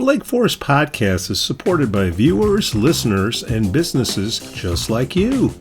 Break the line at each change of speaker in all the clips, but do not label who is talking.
Lake Forest podcast is supported by viewers, listeners, and businesses just like you.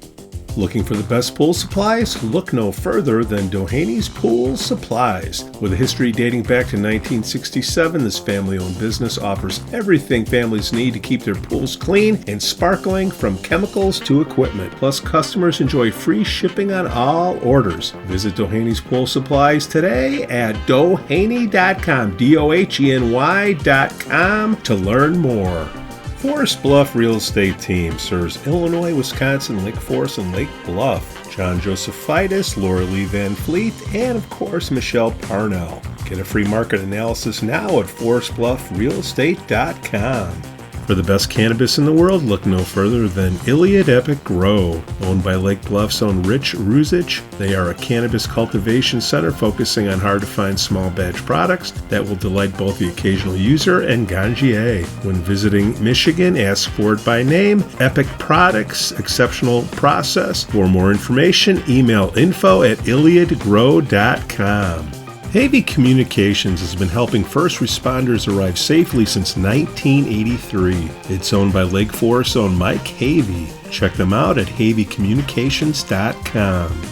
Looking for the best pool supplies? Look no further than Dohany's Pool Supplies. With a history dating back to 1967, this family-owned business offers everything families need to keep their pools clean and sparkling, from chemicals to equipment. Plus, customers enjoy free shipping on all orders. Visit Dohany's Pool Supplies today at doheny.com, DOHENY.com, to learn more. Forest Bluff Real Estate Team serves Illinois, Wisconsin, Lake Forest, and Lake Bluff. John Josephitis, Laura Lee Van Fleet, and of course Michelle Parnell. Get a free market analysis now at forestbluffrealestate.com. For the best cannabis in the world, look no further than Iliad Epic Grow. Owned by Lake Bluff's own Rich Ruzich, they are a cannabis cultivation center focusing on hard-to-find small batch products that will delight both the occasional user and ganjier. When visiting Michigan, ask for it by name. Epic Products, exceptional process. For more information, email info@iliadgrow.com. Havey Communications has been helping first responders arrive safely since 1983. It's owned by Lake Forest's own Mike Havey. Check them out at haveycommunications.com.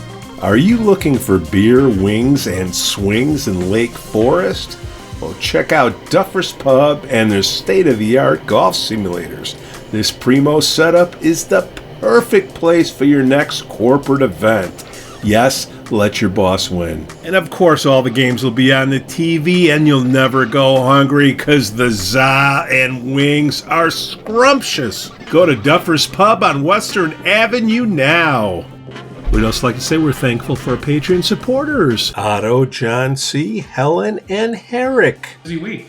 Are you looking for beer, wings, and swings in Lake Forest? Well, check out Duffer's Pub and their state-of-the-art golf simulators. This primo setup is the perfect place for your next corporate event. Yes, let your boss win. And of course, all the games will be on the TV and you'll never go hungry because the za and wings are scrumptious. Go to Duffer's Pub on Western Avenue now. We'd also like to say we're thankful for our Patreon supporters, Otto, John C., Helen, and Herrick.
Busy week.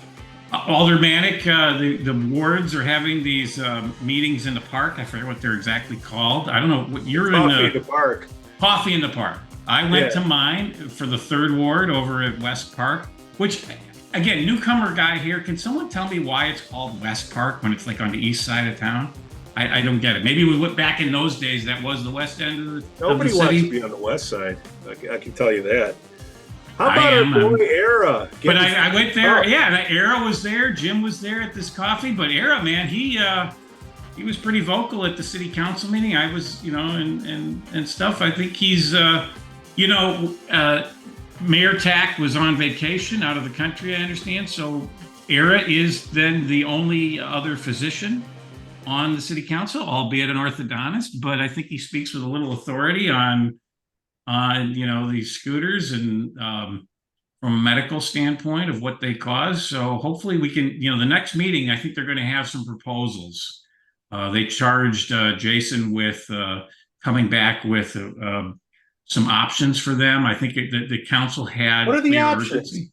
Aldermanic, the wards are having these meetings in the park. I forget what they're exactly called. I don't know. You're
Coffee in the park.
Coffee in the Park. I went to mine for the 3rd Ward over at West Park, which, again, newcomer guy here. Can someone tell me why it's called West Park when it's like on the east side of town? I don't get it. Maybe we went back in those days. That was the west end of the city.
Nobody wants to be on the west side. I can tell you that. How about our boy Ara?
But I went there. Yeah, Ara was there. Jim was there at this coffee. But Ara, man, he was pretty vocal at the city council meeting. I was, and stuff. I think he's, Mayor Tack was on vacation out of the country, I understand. So Ara is then the only other physician on the city council, albeit an orthodontist. But I think he speaks with a little authority on these scooters and from a medical standpoint of what they cause. So hopefully we can, the next meeting, I think they're going to have some proposals. They charged Jason with coming back with some options for them. I think the council had.
What are the options? Urgency.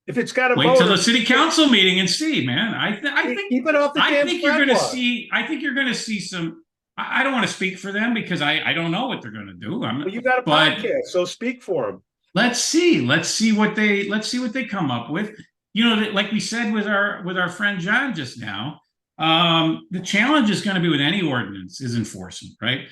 If it's got a
wait till the city council meeting and see, man. I think
keep it off the
I think you're going to see. I think you're going to see some. I don't want to speak for them because I don't know what they're going to do.
Well, you got a podcast, so speak for them.
Let's see what they come up with. Like we said with our friend John just now. The challenge is going to be with any ordinance is enforcement, right?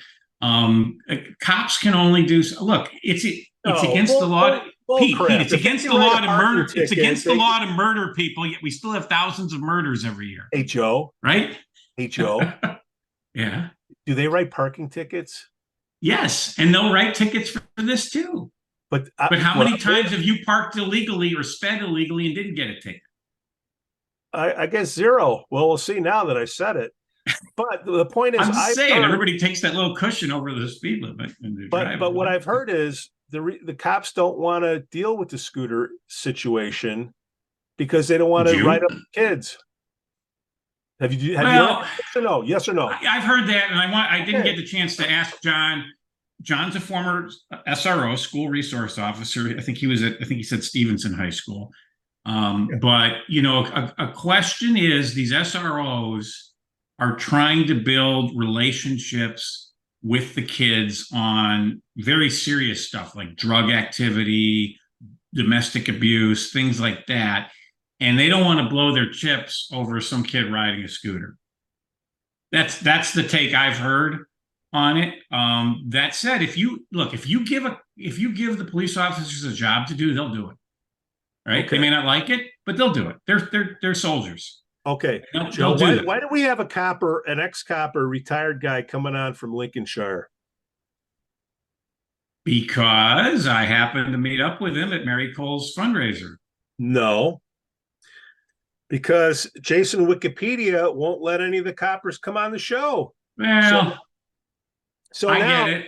Cops can only do. Look, it's against the law. Pete, it's against the law to murder. It's against the law to murder people. Yet we still have thousands of murders every year.
Hey Joe,
right?
Hey Joe,
yeah.
Do they write parking tickets?
Yes, and they'll write tickets for this too. But how many times have you parked illegally or sped illegally and didn't get a ticket?
I guess 0. Well, we'll see now that I said it. But the point is,
I'm saying everybody takes that little cushion over the speed limit.
But what I've heard is the cops don't want to deal with the scooter situation because they don't want to write up kids. Have you heard yes or no? Yes or no?
I've heard that, and I didn't get the chance to ask John. John's a former SRO, school resource officer. I think he said Stevenson High School. But a question is, these SROs are trying to build relationships with the kids on very serious stuff like drug activity, domestic abuse, things like that. And they don't want to blow their chips over some kid riding a scooter. That's the take I've heard on it. That said, if you give the police officers a job to do, they'll do it. Right? Okay. They may not like it, but they'll do it. They're soldiers.
Okay,
They'll
Joe,
do that
why do we have an ex-copper, retired guy coming on from Lincolnshire?
because I happened to meet up with him at Mary Cole's fundraiser.
No, because Jason Wikipedia won't let any of the coppers come on the show.
Well, I
Now,
get it.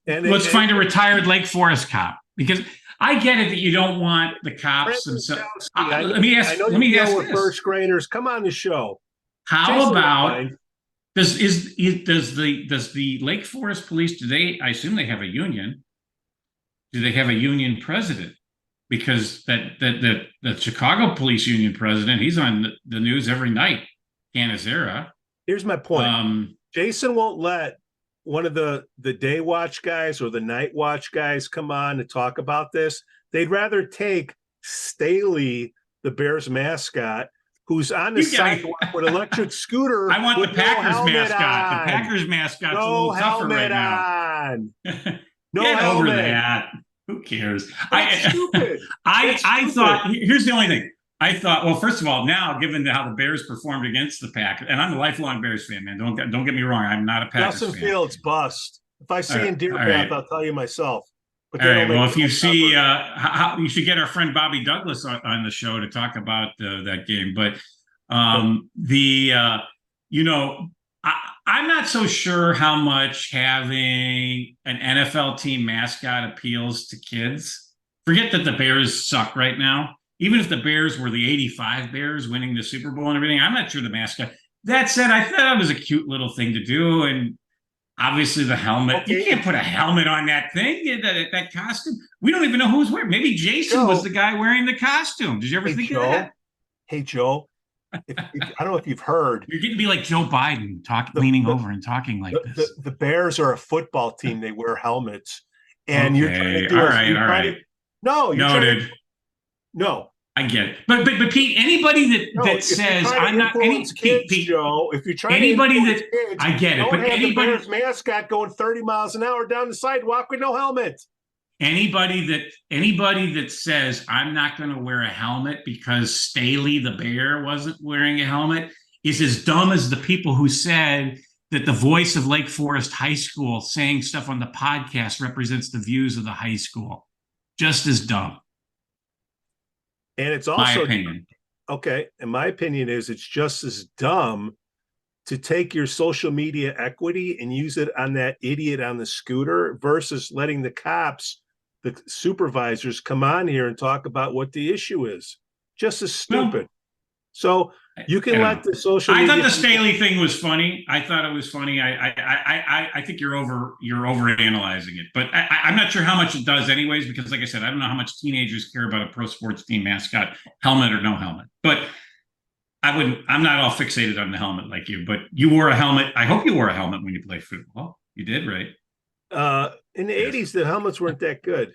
and
Let's find a retired Lake Forest cop, because I get it that you don't want the cops themselves. Let me ask.
I know
Let me ask
with
this:
first graders. Come on the show.
how
Jason
about does the Lake Forest Police? Do they? I assume they have a union. Do they have a union president? Because the Chicago Police Union president, he's on the news every night. Canizera.
Here's my point. Jason won't let one of the day watch guys or the night watch guys come on to talk about this. They'd rather take Staley, the Bears mascot, who's on the sidewalk with an electric scooter.
I want the Packers mascot. The Packers mascot's a little tougher right now.
No
Get
helmet.
over that. Who cares?
Stupid.
I thought, here's the only thing. I thought, well, first of all, now given how the Bears performed against the Packers, and I'm a lifelong Bears fan, man. Don't get me wrong. I'm not a Packers
Justin
fan.
Fields bust. If I see in Deer Path, I'll tell you myself.
But all right. Well, if you see, you should get our friend Bobby Douglas on the show to talk about that game. But I'm not so sure how much having an NFL team mascot appeals to kids. Forget that the Bears suck right now. Even if the Bears were the 85 Bears winning the Super Bowl and everything, I'm not sure the mascot. That said, I thought it was a cute little thing to do. And obviously the helmet, you can't put a helmet on that thing, that costume. We don't even know who's wearing. Maybe Jason was the guy wearing the costume. Did you ever think of that?
Hey, Joe. I don't know if you've heard.
You're getting to be like Joe Biden, leaning over and talking like this.
The Bears are a football team. They wear helmets. And you're trying to do
all right.
No, you're
noted.
No.
I get it. But Pete, anybody that says I'm not Pete,
Joe, if you're trying
anybody
to
that kids, I get it. But anybody,
the Bears mascot going 30 miles an hour down the sidewalk with no helmet.
Anybody that says I'm not going to wear a helmet because Staley the bear wasn't wearing a helmet is as dumb as the people who said that the voice of Lake Forest High School saying stuff on the podcast represents the views of the high school. Just as dumb.
And it's also
my opinion.
Okay. And my opinion is it's just as dumb to take your social media equity and use it on that idiot on the scooter versus letting the cops, the supervisors, come on here and talk about what the issue is. Just as stupid. So you can let the social media.
I thought the Staley thing was funny. I thought it was funny. I think you're overanalyzing it, but I'm not sure how much it does anyways, because like I said, I don't know how much teenagers care about a pro sports team mascot, helmet or no helmet. But I'm not all fixated on the helmet like you, but you wore a helmet. I hope you wore a helmet when you played football. You did, right?
In the 80s, the helmets weren't that good.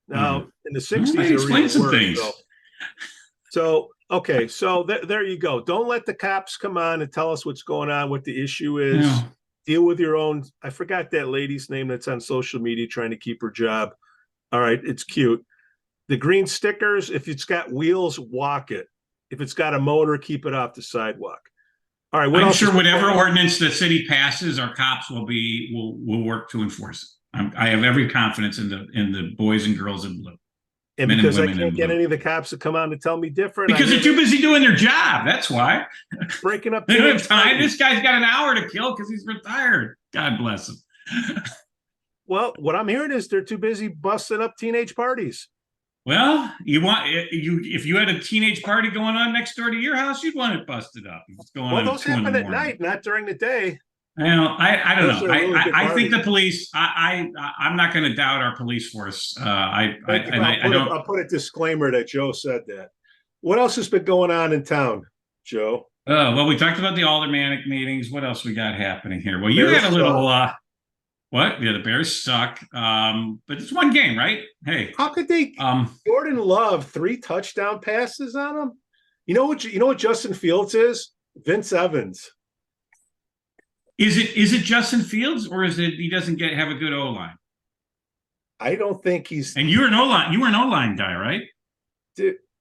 Now, in the 60s,
explain some things.
So okay, so there you go. Don't let the cops come on and tell us what's going on, what the issue is. Yeah. Deal with your own. I forgot that lady's name that's on social media trying to keep her job. All right, it's cute. The green stickers, if it's got wheels, walk it. If it's got a motor, keep it off the sidewalk. All right.
I'm sure whatever ordinance the city passes, our cops will work to enforce it. I have every confidence in the boys and girls in blue.
And because I can't get any of the cops to come on to tell me different.
Because they're too busy doing their job. That's why.
Breaking up.
They don't have time. This guy's got an hour to kill because he's retired. God bless him.
Well, what I'm hearing is they're too busy busting up teenage parties.
Well, if you had a teenage party going on next door to your house, you'd want it busted up. If it's going on
those happen at night, not during the day.
I don't know. I think the police. I'm not going to doubt our police force.
I'll put a disclaimer that Joe said that. What else has been going on in town, Joe?
Well, we talked about the aldermanic meetings. What else we got happening here? Well, you had a little. What? Yeah, the Bears suck. But it's one game, right? Hey,
how could they? Jordan Love 3 touchdown passes on him. You know what Justin Fields is? Vince Evans.
Is it Justin Fields, or is it he doesn't have a good O-line?
I don't think he's.
And you were an O-line guy, right?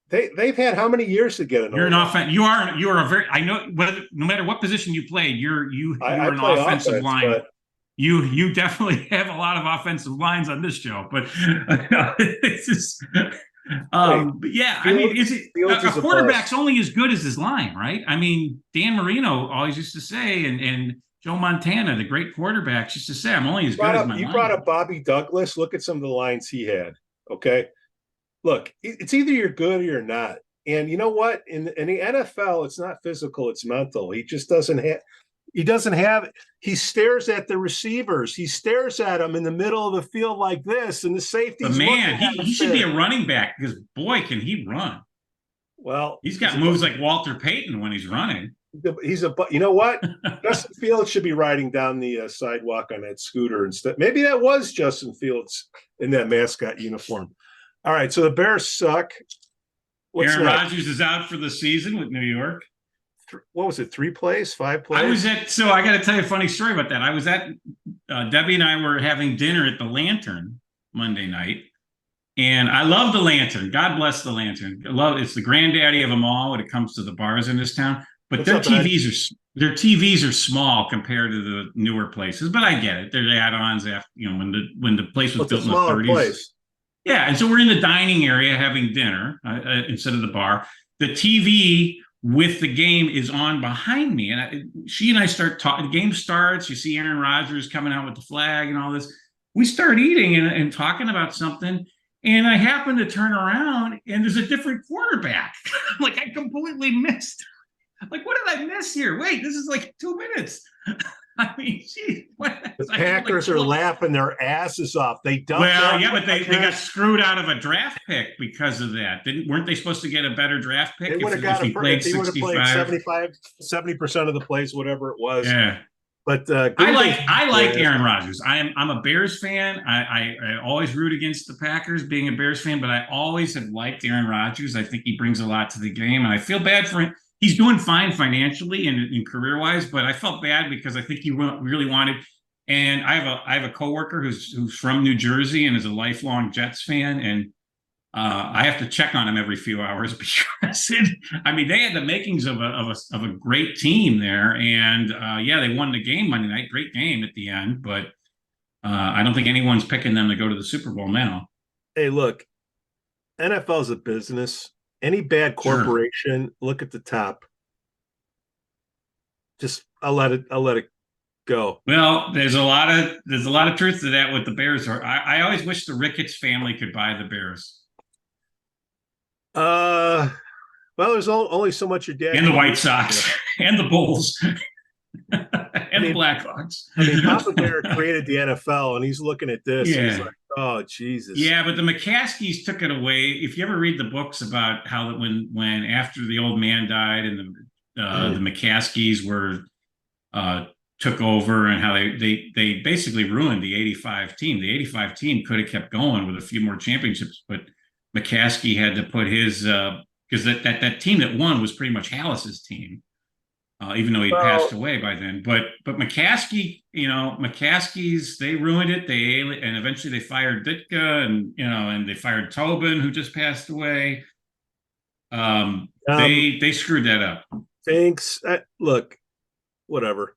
they've had how many years to get an
You're an
O-line?
offense. You are a very. I know whether no matter what position you played, you're
I
an
play
offensive
offense,
line.
but
You definitely have a lot of offensive lines on this show, but it's just.
hey,
But yeah, I mean,
Fields,
is it
Fields
a
is a
quarterback's
bust.
only as good as his line, right? I mean, Dan Marino always used to say, and Joe Montana, the great quarterbacks, used to say, "I'm only as good as my
You brought
line."
up Bobby Douglas. Look at some of the lines he had. Okay, look, it's either you're good or you're not. And you know what? In the NFL, it's not physical; it's mental. He just doesn't have. He doesn't have. He stares at the receivers. He stares at them in the middle of the field like this, and the
But
safety's looking
man,
at him.
he should be a running back because boy, can he run!
Well,
He's got moves like Walter Payton when he's running.
he's a. You know what? Justin Fields should be riding down the sidewalk on that scooter instead. Maybe that was Justin Fields in that mascot uniform. All right, so the Bears suck. What's
Aaron
next?
Rodgers is out for the season with New York.
What was it? 3 plays, 5 plays?
So I got to tell you a funny story about that. I was at, Debbie and I were having dinner at the Lantern Monday night. And I love the Lantern. God bless the Lantern. It's the granddaddy of them all when it comes to the bars in this town. But their TVs are small compared to the newer places. But I get it. They're add-ons after, when the place was built in the 30s.
Place.
Yeah, and so we're in the dining area having dinner instead of the bar. The TV with the game is on behind me, and she and I start talking. The game starts. You see Aaron Rodgers coming out with the flag and all this. We start eating and talking about something, and I happen to turn around, and there's a different quarterback. Like I completely missed. Like, what did I miss here? Wait, this is like 2 minutes. I mean, geez,
the Packers are laughing their asses off. They dumped.
Well, yeah, but they got screwed out of a draft pick because of that. Weren't they supposed to get a better draft pick?
They would have got
played
70% of the plays, whatever it was.
Yeah.
But
I like Aaron Rodgers. I'm a Bears fan. I always root against the Packers, being a Bears fan, but I always have liked Aaron Rodgers. I think he brings a lot to the game, and I feel bad for him. He's doing fine financially and career-wise, but I felt bad because I think he really wanted. And I have a coworker who's from New Jersey and is a lifelong Jets fan, and I have to check on him every few hours because they had the makings of a great team there, and they won the game Monday night, great game at the end, but I don't think anyone's picking them to go to the Super Bowl now.
Hey, look, NFL is a business. Any bad corporation, look at the top. Just I'll let it go.
Well, there's a lot of truth to that with the Bears. I always wish the Ricketts family could buy the Bears.
Well, there's only so much your dad
and the White Sox and the Bulls and the Blackhawks.
I mean, Papa Bear created the NFL, and he's looking at this.
Yeah.
He's like, oh, Jesus.
Yeah, but the McCaskies took it away. If you ever read the books about how when after the old man died and the McCaskies were took over and how they basically ruined the 85 team. The 85 team could have kept going with a few more championships, but McCaskey had to put his because that team that won was pretty much Hallis's team. Even though he passed away by then, but McCaskey, McCaskey's, they ruined it. And eventually they fired Ditka, and they fired Tobin, who just passed away. They screwed that up.
Thanks. Look, whatever.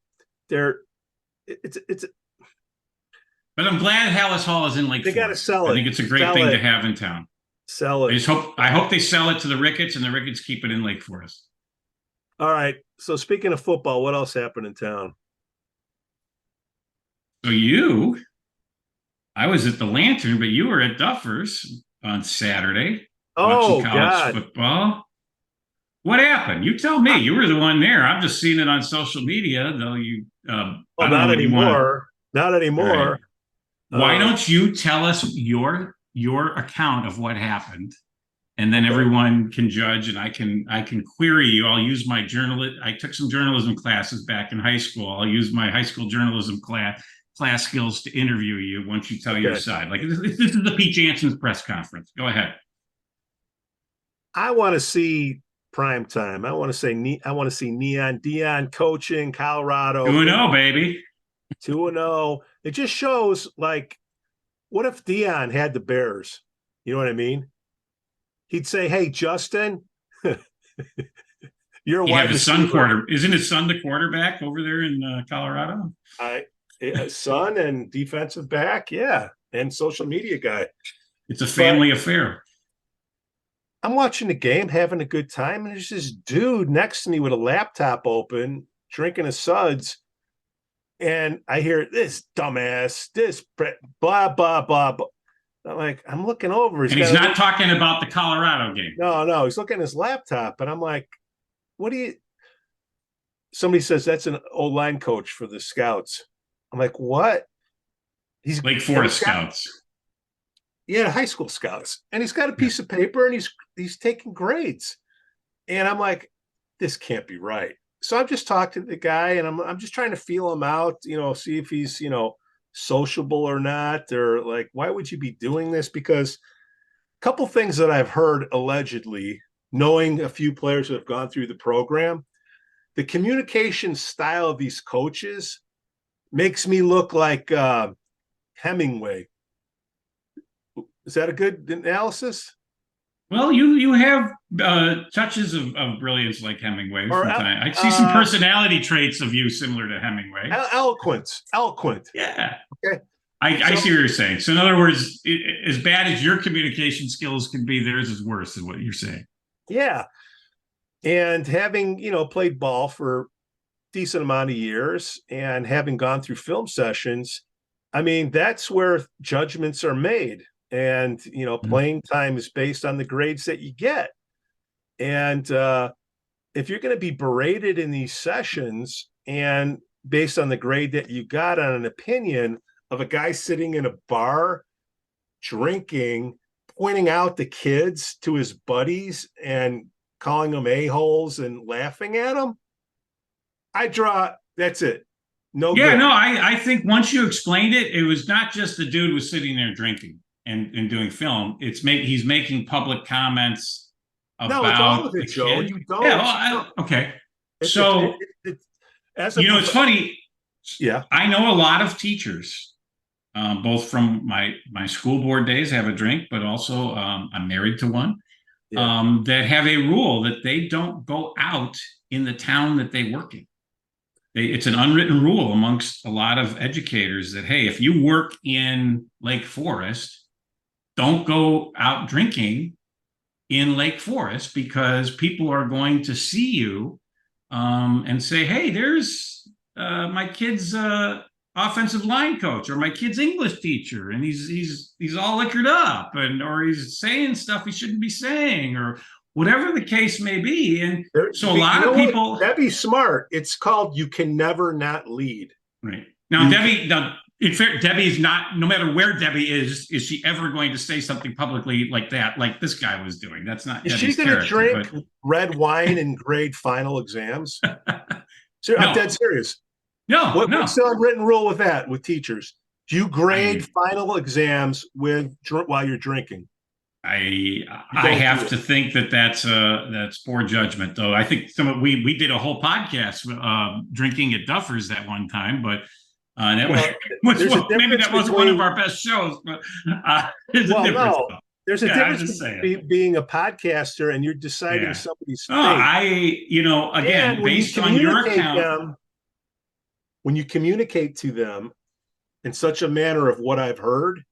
It's.
But I'm glad Hallis Hall is in Lake Forest.
They got to sell it.
I think it's a great thing to have in town.
Sell it.
I hope they sell it to the Ricketts, and the Ricketts keep it in Lake Forest.
All right. So speaking of football, what else happened in town?
So I was at the Lantern, but you were at Duffers on Saturday watching college football. What happened? You tell me. You were the one there. I'm just seeing it on social media, though.
Not anymore. Not anymore.
Right. Why don't you tell us your account of what happened? And then everyone can judge, and I can query you. I'll use my I took some journalism classes back in high school. I'll use my high school journalism class skills to interview you once you tell your side. Like this is the Pete Janson's press conference. Go ahead.
I want to see prime time. I want to see Neon Dion coaching Colorado.
2-0, baby.
2-0. It just shows, like, what if Dion had the Bears? You know what I mean? he'd say, "Hey, Justin, you're a
You
wide
have his son
receiver."
Isn't his son the quarterback over there in Colorado?
Son and defensive back, yeah, and social media guy.
It's a
But
family affair.
I'm watching the game, having a good time, and there's this dude next to me with a laptop open, drinking a suds, and I hear this dumbass, this blah blah blah. Blah. I'm like, I'm looking over.
And he's not talking about the Colorado game.
No, he's looking at his laptop, and I'm like, what do you? Somebody says that's an O-line coach for the Scouts. I'm like, what?
He's Lake Forest Scouts.
Yeah, high school Scouts, and he's got a piece of paper, and he's taking grades, and I'm like, this can't be right. So I'm just talking to the guy, and I'm just trying to feel him out, see if he's sociable or not, or like, why would you be doing this? Because a couple things that I've heard allegedly, knowing a few players that have gone through the program, the communication style of these coaches makes me look like Hemingway. Is that a good analysis?
Well, you have touches of brilliance like Hemingway from time. I see some personality traits of you similar to Hemingway.
Eloquent.
Yeah.
Okay.
I see what you're saying. So in other words, as bad as your communication skills can be, theirs is worse, is what you're saying.
Yeah. And having, played ball for a decent amount of years and having gone through film sessions, I mean, that's where judgments are made. And, playing time is based on the grades that you get. And if you're going to be berated in these sessions and based on the grade that you got on an opinion of a guy sitting in a bar drinking, pointing out the kids to his buddies and calling them a-holes and laughing at them, that's it. No.
Yeah, good. No, I think once you explained it, it was not just the dude was sitting there drinking and doing film. He's making public comments about
it's all of it, Joe.
Kid.
You don't.
Yeah, okay. It's funny.
Yeah,
I know a lot of teachers, both from my school board days. I have a drink, but also I'm married to one. Yeah. That have a rule that they don't go out in the town that they work in. It's an unwritten rule amongst a lot of educators that, hey, if you work in Lake Forest, don't go out drinking in Lake Forest because people are going to see you and say, hey, there's my kid's offensive line coach or my kid's English teacher, and he's all liquored up, or he's saying stuff he shouldn't be saying, or whatever the case may be. And so a lot of people,
that'd be smart. It's called you can never not lead.
Right. Now, Debbie's not, no matter where Debbie is she ever going to say something publicly like that, like this guy was doing? That's not
Is she going to drink red wine and grade final exams? So, I'm dead serious.
No,
What's the unwritten rule with that, with teachers? Do you grade final exams while you're drinking?
I have to think that's poor judgment, though. I think we did a whole podcast drinking at Duffers at one time, but maybe that wasn't one of our best shows. But there's a difference.
No, there's a difference between being a podcaster and you're deciding somebody's fate.
Again, based on your account.
When you communicate to them in such a manner of what I've heard,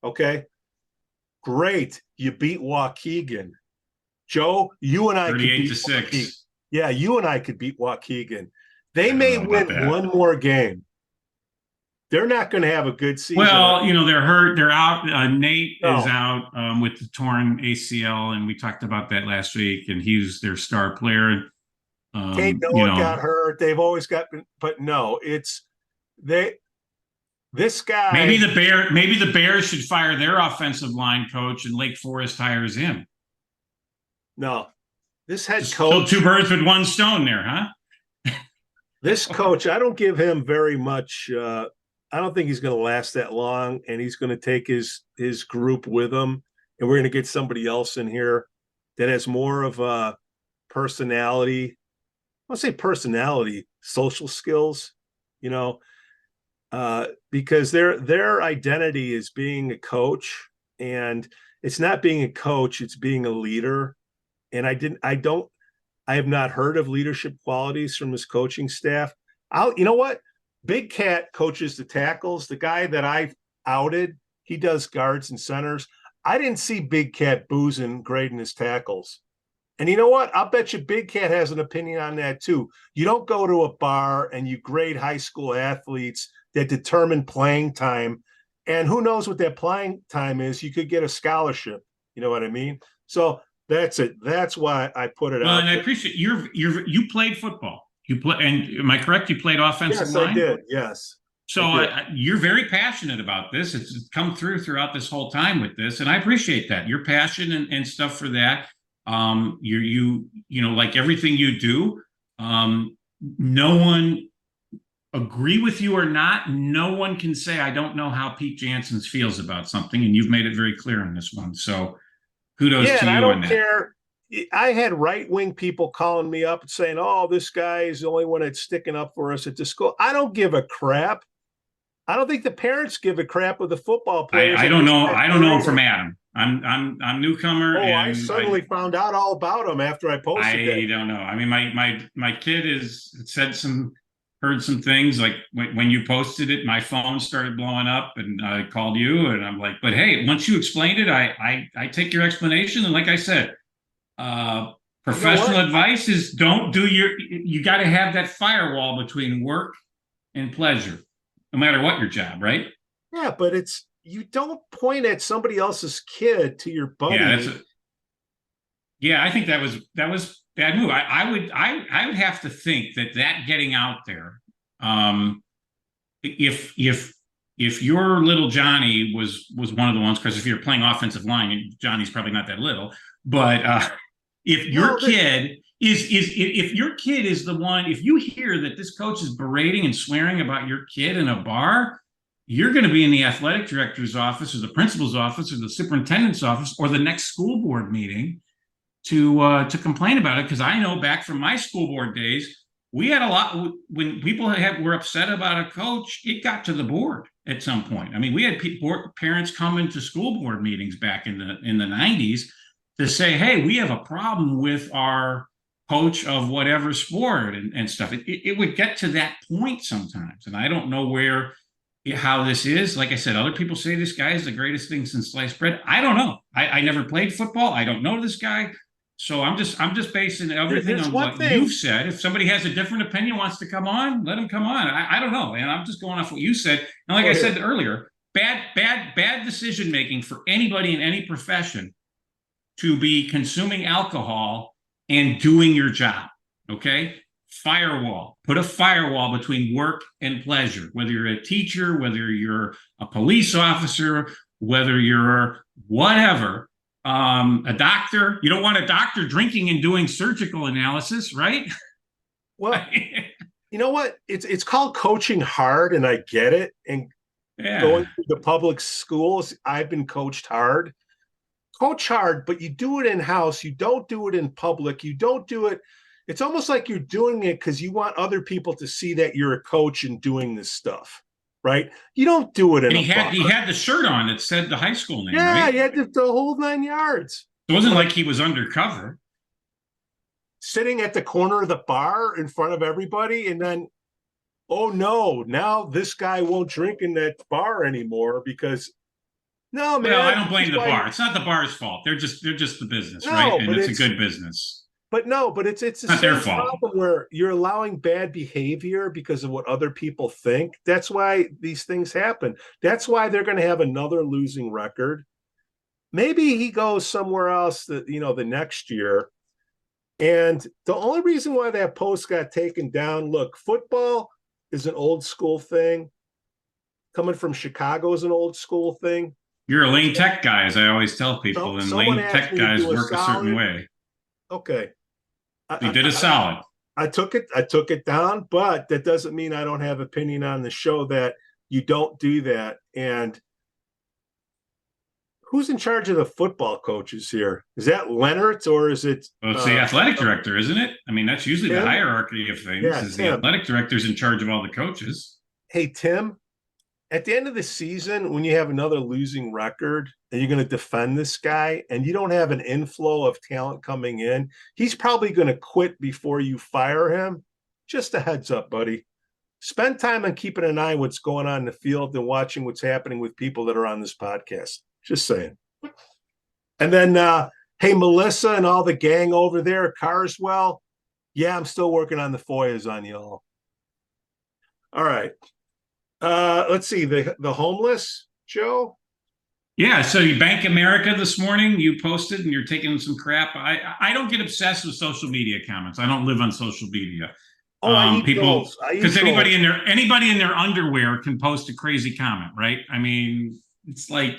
okay, great, you beat Waukegan. Joe, you and I
38-6.
Yeah, you and I could beat Waukegan. They may win one more game. They're not going to have a good season.
Well, they're hurt. They're out. Nate is out with the torn ACL, and we talked about that last week, and he's their star player.
Kate Noah got hurt. They've always got, but no, it's this guy.
Maybe the Bears should fire their offensive line coach and Lake Forest hires him.
No, this head coach.
So two birds with one stone there, huh?
This coach, I don't give him very much. I don't think he's going to last that long, and he's going to take his group with him, and we're going to get somebody else in here that has more of a personality. I want to say personality, social skills, because their identity is being a coach, and it's not being a coach, it's being a leader. And I have not heard of leadership qualities from his coaching staff. You know what? Big Cat coaches the tackles. The guy that I outed, he does guards and centers. I didn't see Big Cat boozing, grading his tackles. And you know what? I'll bet you Big Cat has an opinion on that too. You don't go to a bar and you grade high school athletes that determine playing time. And who knows what that playing time is? You could get a scholarship. You know what I mean? So that's it. That's why I put it
Well,
out.
and I appreciate you played football. You play, and am I correct? You played offensive
Yes,
line?
I did. Yes.
So you're very passionate about this. It's come throughout this whole time with this, and I appreciate that. Your passion and stuff for that. You know, like everything you do. No one agree with you or not. No one can say I don't know how Pete Jansons feels about something, and you've made it very clear in this one. So kudos to you
I
on
don't
that.
care. I had right-wing people calling me up and saying, "Oh, this guy is the only one that's sticking up for us at the school." I don't give a crap. I don't think the parents give a crap with the football players.
I don't know. I don't know him from Adam. I'm newcomer.
Oh,
and
I suddenly found out all about him after I posted that.
I don't know. I mean, my kid heard some things like when you posted it, my phone started blowing up, and I called you, and I'm like, but hey, once you explained it, I take your explanation, and like I said, professional advice is you got to have that firewall between work and pleasure, no matter what your job, right?
Yeah, but you don't point at somebody else's kid to your buddy.
Yeah, I think that was bad move. I would have to think that getting out there, if your little Johnny was one of the ones, because if you're playing offensive line, Johnny's probably not that little, but if your kid is the one, if you hear that this coach is berating and swearing about your kid in a bar, you're going to be in the athletic director's office or the principal's office or the superintendent's office or the next school board meeting to complain about it. Because I know back from my school board days, we had a lot when people were upset about a coach. It got to the board at some point. I mean, we had parents come into school board meetings back in the 90s to say, hey, we have a problem with our coach of whatever sport and stuff. It would get to that point sometimes. And I don't know how this is. Like I said, other people say this guy is the greatest thing since sliced bread. I don't know. I never played football. I don't know this guy. So I'm just basing everything on what you've said. If somebody has a different opinion, wants to come on, let him come on. I don't know. And I'm just going off what you said. And like I said earlier, bad decision making for anybody in any profession to be consuming alcohol and doing your job. Okay. Firewall. Put a firewall between work and pleasure. Whether you're a teacher, whether you're a police officer, whether you're whatever. A doctor, you don't want a doctor drinking and doing surgical analysis, right?
Well, you know what? It's called coaching hard, and I get it. And going to the public schools, I've been coached hard. Coach hard, but you do it in house. You don't do it in public. You don't do it. It's almost like you're doing it because you want other people to see that you're a coach and doing this stuff. Right? You don't do it in
he had the shirt on that said the high school name,
right?
Yeah,
he had the whole 9 yards.
It wasn't like he was undercover.
Sitting at the corner of the bar in front of everybody, and then, oh no, now this guy won't drink in that bar anymore because no, man.
Well, I don't blame the bar. It's not the bar's fault. They're just the business, right? And it's a good business.
But it's
not their fault.
Problem where you're allowing bad behavior because of what other people think. That's why these things happen. That's why they're going to have another losing record. Maybe he goes somewhere else the next year. And the only reason why that post got taken down, look, football is an old school thing. Coming from Chicago is an old school thing.
You're a Lane Tech guy, as I always tell people, and Lane Tech guys work a certain way.
Okay.
You did a solid.
I took it down, but that doesn't mean I don't have opinion on the show that you don't do that. And who's in charge of the football coaches here? Is that Leonard or is it?
Well, it's the athletic director, isn't it? I mean, that's usually the hierarchy of things.
Yeah,
the athletic director's in charge of all the coaches.
Hey, Tim, at the end of the season, when you have another losing record and you're going to defend this guy and you don't have an inflow of talent coming in, he's probably going to quit before you fire him. Just a heads up, buddy. Spend time on keeping an eye on what's going on in the field and watching what's happening with people that are on this podcast. Just saying. And then, hey, Melissa and all the gang over there, Carswell. Yeah, I'm still working on the FOIAs on y'all. All right. Let's see, the homeless, Joe.
Yeah, so you Bank America this morning, you posted and you're taking some crap. I don't get obsessed with social media comments. I don't live on social media.
Oh, I eat
people,
those.
because anybody in their underwear can post a crazy comment, right? I mean, it's like,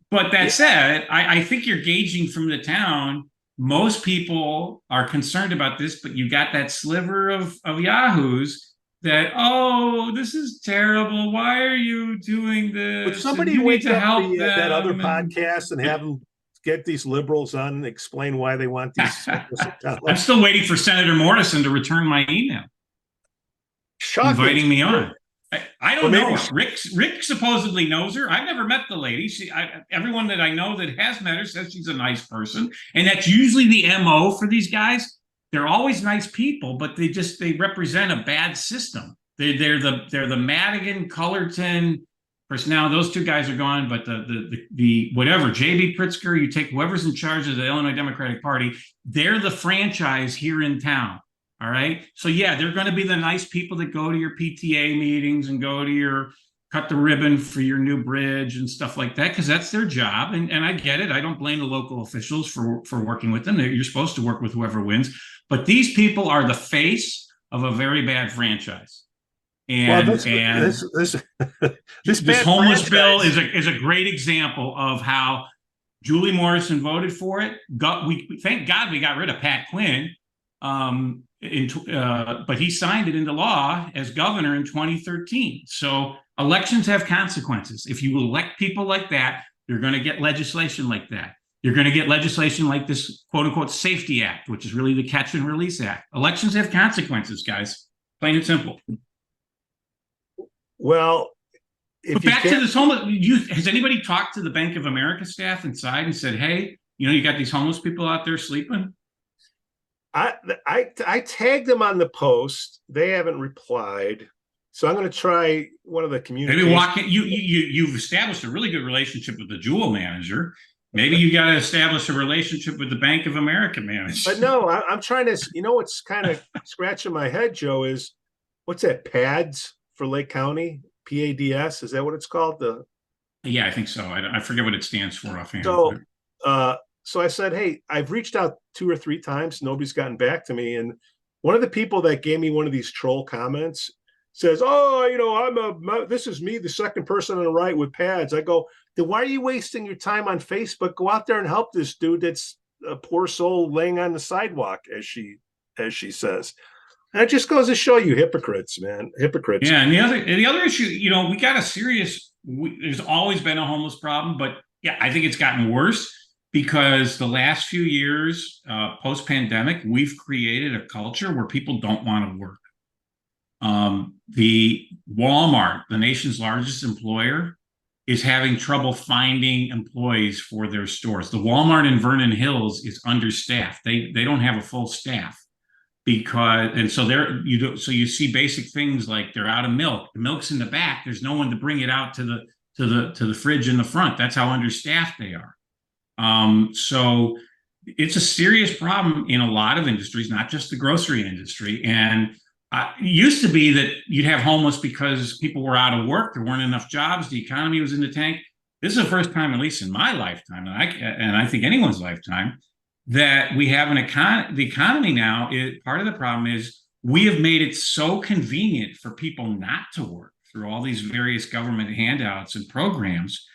but that said, I think you're gauging from the town. Most people are concerned about this, but you got that sliver of yahoos that, oh, this is terrible. Why are you doing this?
Would somebody
you
wake
need to
up
help them
that other podcast and have them get these liberals on and explain why they want these?
I'm still waiting for Senator Morrison to return my email. Inviting me on. I don't know her. Rick supposedly knows her. I've never met the lady. Everyone that I know that has met her says she's a nice person, and that's usually the MO for these guys. They're always nice people, but they represent a bad system. They're the Madigan, Cullerton. Of course, now those two guys are gone, but the whatever, J.B. Pritzker, you take whoever's in charge of the Illinois Democratic Party, they're the franchise here in town. All right. So, yeah, they're going to be the nice people that go to your PTA meetings and go to your cut the ribbon for your new bridge and stuff like that, because that's their job. And I get it. I don't blame the local officials for working with them. You're supposed to work with whoever wins. But these people are the face of a very bad franchise. And, this homeless bill is a great example of how Julie Morrison voted for it. Thank God we got rid of Pat Quinn. But he signed it into law as governor in 2013. So elections have consequences. If you elect people like that, you're going to get legislation like that. You're going to get legislation like this quote unquote Safety Act, which is really the Catch and Release Act. Elections have consequences, guys. Plain and simple.
Well,
but back to this homeless. Has anybody talked to the Bank of America staff inside and said, hey, you got these homeless people out there sleeping?
I tagged them on the post. They haven't replied, so I'm going to try one of the communities.
Maybe you've established a really good relationship with the Jewel manager. Maybe you got to establish a relationship with the Bank of America manager.
But no, I'm trying to. What's kind of scratching my head, Joe, is what's that? PADS for Lake County, PADS. Is that what it's called?
Yeah, I think so. I forget what it stands for offhand.
So I said, hey, I've reached out 2 or 3 times. Nobody's gotten back to me. And one of the people that gave me one of these troll comments says, oh, this is me, the second person on the right with pads. I go, then why are you wasting your time on Facebook? Go out there and help this dude that's a poor soul laying on the sidewalk, as she says. And it just goes to show you hypocrites, man. Hypocrites.
Yeah, and the other issue, we got there's always been a homeless problem, but yeah, I think it's gotten worse. Because the last few years, post-pandemic, we've created a culture where people don't want to work. The Walmart, the nation's largest employer, is having trouble finding employees for their stores. The Walmart in Vernon Hills is understaffed. They don't have a full staff so you see basic things like they're out of milk. The milk's in the back. There's no one to bring it out to the fridge in the front. That's how understaffed they are. So it's a serious problem in a lot of industries, not just the grocery industry. And it used to be that you'd have homeless because people were out of work. There weren't enough jobs. The economy was in the tank. This is the first time, at least in my lifetime, and I think anyone's lifetime, that we have the economy now. Part of the problem is we have made it so convenient for people not to work through all these various government handouts and programs.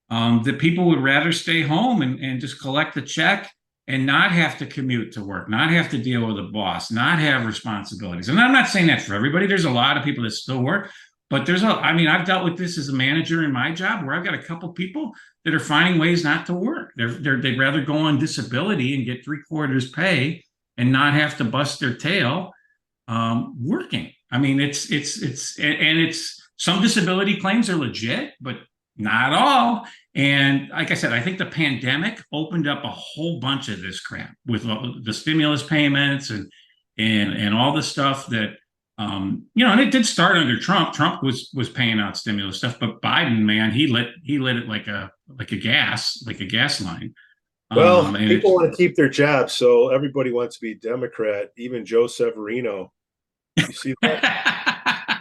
That people would rather stay home and just collect the check and not have to commute to work, not have to deal with a boss, not have responsibilities. And I'm not saying that for everybody. There's a lot of people that still work, but I've dealt with this as a manager in my job where I've got a couple people that are finding ways not to work. They'd rather go on disability and get 3/4 pay and not have to bust their tail working. I mean, it's some disability claims are legit, but not all. And like I said, I think the pandemic opened up a whole bunch of this crap with the stimulus payments and all the stuff that and it did start under Trump. Trump was paying out stimulus stuff, but Biden, man, he lit it like a gas line.
Well, people want to keep their jobs, so everybody wants to be a Democrat, even Joe Severino. You see that?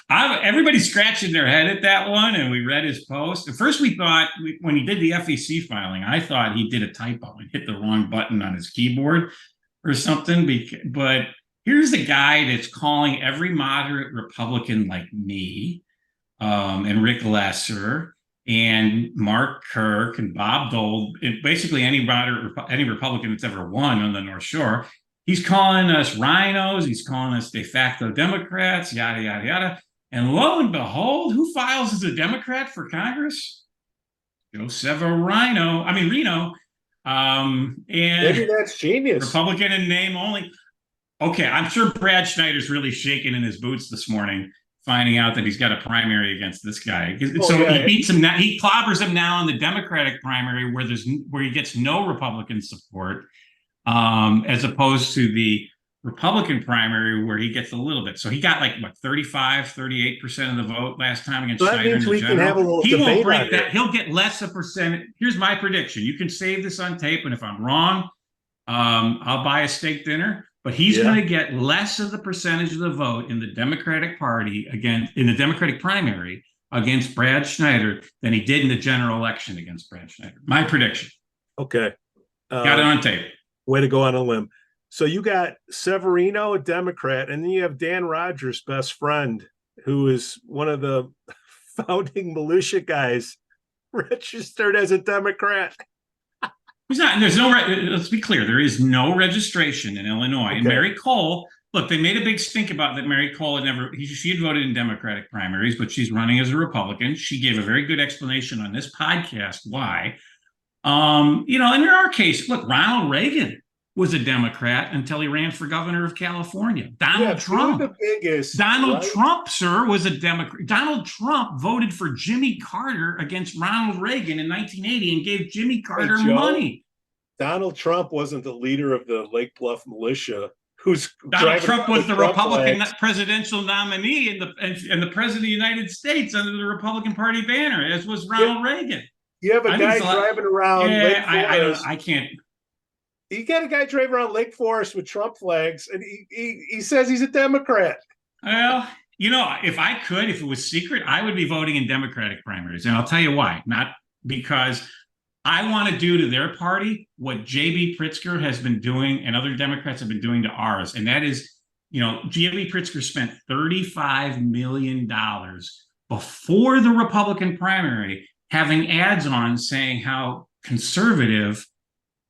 Everybody's scratching their head at that one, and we read his post. At first, we thought, when he did the FEC filing, I thought he did a typo and hit the wrong button on his keyboard or something. But here's the guy that's calling every moderate Republican like me, and Rick Lesser, and Mark Kirk, and Bob Dole, basically any Republican that's ever won on the North Shore. He's calling us rhinos. He's calling us de facto Democrats, yada, yada, yada. And lo and behold, who files as a Democrat for Congress? Joe Severino. Reno. And
maybe that's genius.
Republican in name only. Okay, I'm sure Brad Schneider's really shaking in his boots this morning, finding out that he's got a primary against this guy. He beats him now. He clobbers him now in the Democratic primary where he gets no Republican support, as opposed to the Republican primary where he gets a little bit. So he got 35-38% of the vote last time against Schneider.
That means we can have a little debate. He won't break that.
He'll get less a percentage. Here's my prediction. You can save this on tape, and if I'm wrong, I'll buy a steak dinner. But he's going to get less of the percentage of the vote in the Democratic Party in the Democratic primary against Brad Schneider than he did in the general election against Brad Schneider. My prediction.
Okay.
Got it on tape.
Way to go on a limb. So you got Severino, a Democrat, and then you have Dan Rodgers' best friend, who is one of the founding militia guys, registered as a Democrat.
He's not. There's no. Let's be clear. There is no registration in Illinois. Okay. And Mary Cole. Look, they made a big stink about that. Mary Cole had never. She had voted in Democratic primaries, but she's running as a Republican. She gave a very good explanation on this podcast why. And in our case, look, Ronald Reagan was a Democrat until he ran for governor of California. Donald Trump, Trump, sir, was a Democrat. Donald Trump voted for Jimmy Carter against Ronald Reagan in 1980 and gave Jimmy Carter money.
Donald Trump wasn't the leader of the Lake Bluff militia.
Donald Trump was the Republican presidential nominee and the president of the United States under the Republican Party banner, as was Ronald Reagan.
You have a guy driving around.
I can't.
You got a guy driving around Lake Forest with Trump flags, and he says he's a Democrat.
Well, if it was secret, I would be voting in Democratic primaries. And I'll tell you why. Not because I want to do to their party what J.B. Pritzker has been doing and other Democrats have been doing to ours. And that is, J.B. Pritzker spent $35 million before the Republican primary having ads on saying how conservative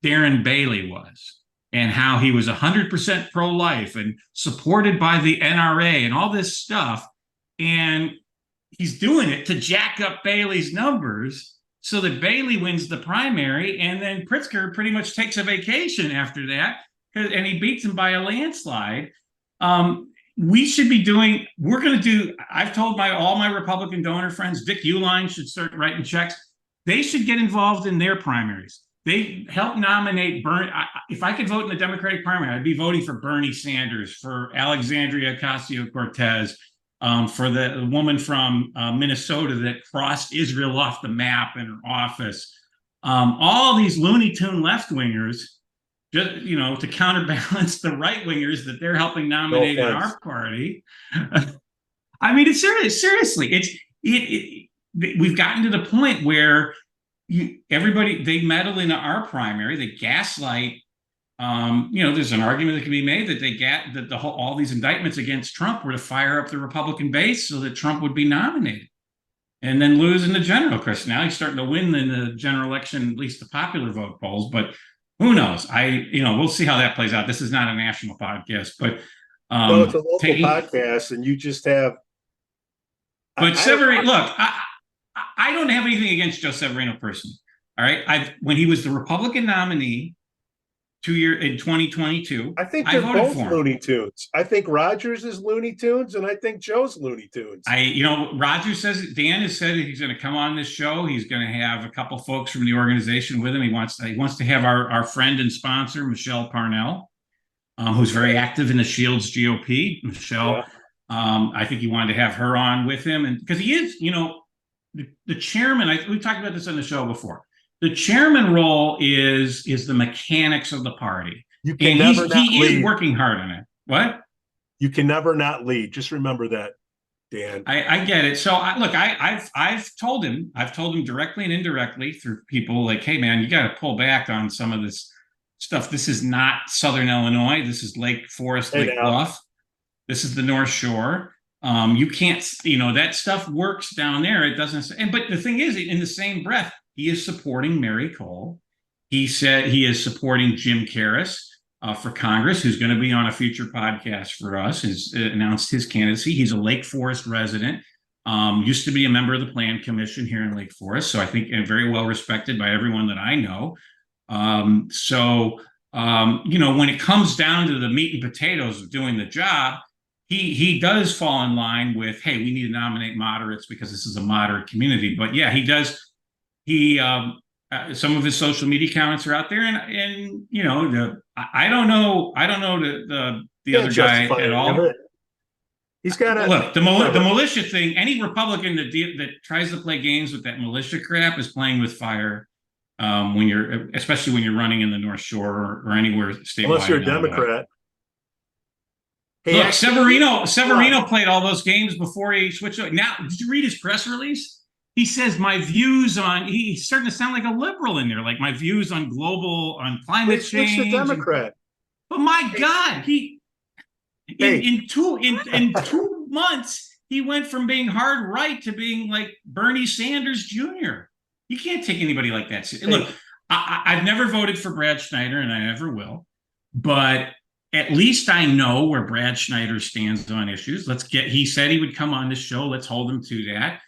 Darren Bailey was and how he was 100% pro-life and supported by the NRA and all this stuff. And he's doing it to jack up Bailey's numbers so that Bailey wins the primary. And then Pritzker pretty much takes a vacation after that, and he beats him by a landslide. I've told all my Republican donor friends, Dick Uihlein should start writing checks. They should get involved in their primaries. They help nominate Bernie. If I could vote in the Democratic primary, I'd be voting for Bernie Sanders, for Alexandria Ocasio-Cortez, for the woman from Minnesota that crossed Israel off the map in her office. All these Looney Tune left-wingers, just, to counterbalance the right-wingers that they're helping nominate in our party. It's serious. Seriously, we've gotten to the point where they meddle into our primary, they gaslight. There's an argument that can be made that all these indictments against Trump were to fire up the Republican base so that Trump would be nominated and then lose in the general. Of course, now he's starting to win in the general election, at least the popular vote polls, but who knows? We'll see how that plays out. This is not a national podcast, but
it's a local podcast, and you just have.
But Severino, look, I don't have anything against Joe Severino personally. All right, when he was the Republican nominee, in 2022.
I think
I
they're
voted
both
for him.
Looney Tunes. I think Rodgers is Looney Tunes, and I think Joe's Looney Tunes.
Rodgers says, Dan has said he's going to come on this show. He's going to have a couple folks from the organization with him. He wants to have our friend and sponsor, Michelle Parnell, who's very active in the Shields GOP. Michelle, I think he wanted to have her on with him, and because he is, the chairman. We talked about this on the show before. The chairman role is the mechanics of the party.
You can never not
he
lead.
Is working hard on it. What?
You can never not lead. Just remember that, Dan.
I get it. So I've told him directly and indirectly through people like, hey man, you got to pull back on some of this stuff. This is not Southern Illinois. This is Lake Forest, Lake Bluff. This is the North Shore. You can't, that stuff works down there. It doesn't. But the thing is, in the same breath, he is supporting Mary Cole. He said he is supporting Jim Karras for Congress, who's going to be on a future podcast for us. Has announced his candidacy. He's a Lake Forest resident. Used to be a member of the Plan Commission here in Lake Forest. So I think very well respected by everyone that I know. When it comes down to the meat and potatoes of doing the job, he does fall in line with, hey, we need to nominate moderates because this is a moderate community. But yeah, he does. Some of his social media comments are out there, and I don't know the other guy at all.
He's got to
look the militia thing. Any Republican that tries to play games with that militia crap is playing with fire. Especially when you're running in the North Shore or anywhere statewide.
Unless you're a Democrat.
Hey, look, Severino played all those games before he switched. Now, did you read his press release? He says he's starting to sound like a liberal in there, like my views on climate change.
He's a Democrat.
But my God, in 2 months, he went from being hard right to being like Bernie Sanders Jr. You can't take anybody like that. Look, I've never voted for Brad Schneider, and I never will. But at least I know where Brad Schneider stands on issues. He said he would come on this show. Let's hold him to that.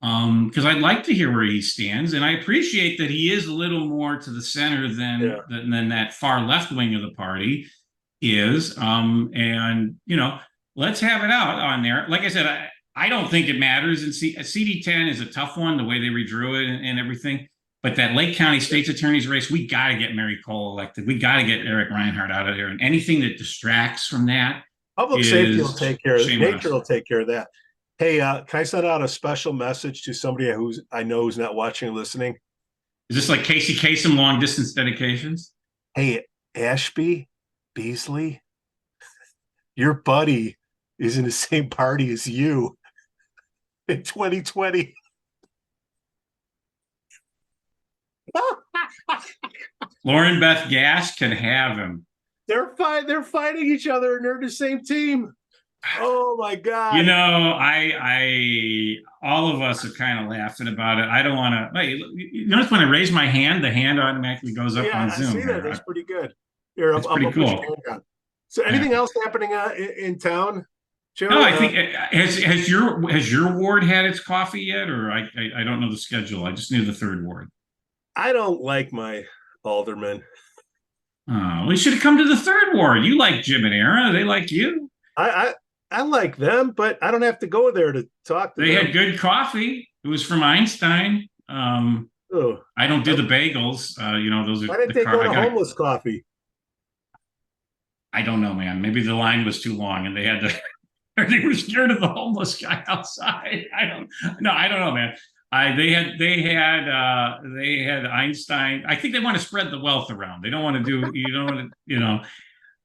Because I'd like to hear where he stands, and I appreciate that he is a little more to the center than that far left wing of the party is. Let's have it out on there. Like I said, I don't think it matters. And CD10 is a tough one, the way they redrew it and everything. But that Lake County State's Attorney's race, we got to get Mary Cole elected. We got to get Eric Reinhardt out of there. And anything that distracts from that,
public safety will take care of it. Nature will take care of that. Hey, can I send out a special message to somebody I know who's not watching or listening?
Is this like Casey Kasem long distance dedications?
Hey, Ashby Beasley, your buddy is in the same party as you in 2020.
Lauren Beth Gass can have him.
They're fighting each other, and they're the same team. Oh my God!
All of us are kind of laughing about it. I don't want to. You notice when I raise my hand, the hand automatically goes up on Zoom.
I see that. That's pretty good. That's
pretty cool.
So, anything else happening in town, Joe?
No, I think has your ward had its coffee yet, or I don't know the schedule. I just knew the third ward.
I don't like my alderman.
Oh, we should have come to the third ward. You like Jim and Ara. They like you.
I like them, but I don't have to go there to talk to them.
They had good coffee. It was from Einstein. I don't do the bagels. Those are.
Why didn't they go to homeless coffee?
I don't know, man. Maybe the line was too long, and they had to. They were scared of the homeless guy outside. I don't know, man. They had Einstein. I think they want to spread the wealth around. They don't want to do. You don't want to.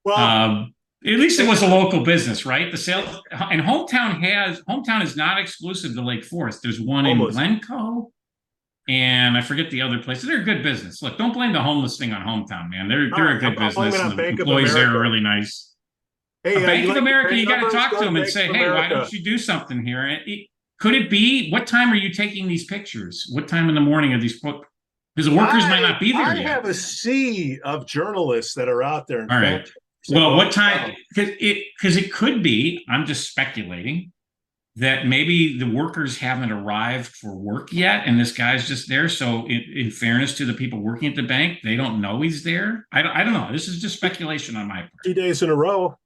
Well.
At least it was a local business, right? The sales and hometown is not exclusive to Lake Forest. There's one in Glencoe, and I forget the other place. They're a good business. Look, don't blame the homeless thing on hometown, man. They're a good business. And the employees there are really nice.
Hey,
Bank of America, you got to talk to them and say, hey, why don't you do something here? Could it be? What time are you taking these pictures? What time in the morning are these? Because the workers might not be there yet.
I have a sea of journalists that are out there.
All right. Well, what time? Because it could be. I'm just speculating that maybe the workers haven't arrived for work yet, and this guy's just there. So, in fairness to the people working at the bank, they don't know he's there. I don't know. This is just speculation on my part.
2 days in a row.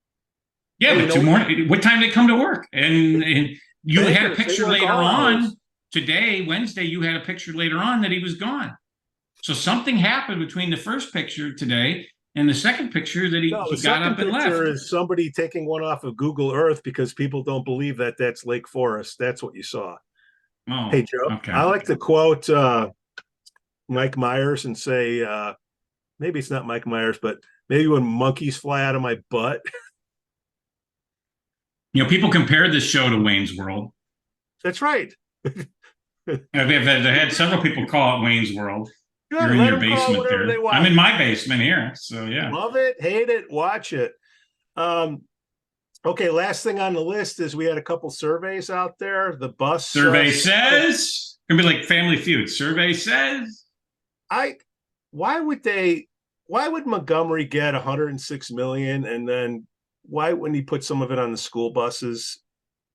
Yeah,
Hey,
but tomorrow, what time they come to work? And you had a
Bankers, they
picture
work
later
all
on
hours.
today, Wednesday. You had a picture later on that he was gone. So something happened between the first picture today and the second picture that
No,
he
the
got
second
up and
picture
left.
is somebody taking one off of Google Earth because people don't believe that that's Lake Forest. That's what you saw.
Oh,
Hey, Joe,
okay.
I like to quote Mike Myers and say, maybe it's not Mike Myers, but maybe when monkeys fly out of my butt.
You know, people compared this show to Wayne's World.
That's right.
They've had several people call it Wayne's World.
Good,
You're in
let
your
them call
basement
whatever
there.
they want.
I'm in my basement here. So, yeah.
Love it, hate it, watch it. Okay, last thing on the list is we had a couple surveys out there. The bus
Survey says, it's going to be like Family Feud. Survey says.
Why would Montgomery get 106 million and then why wouldn't he put some of it on the school buses?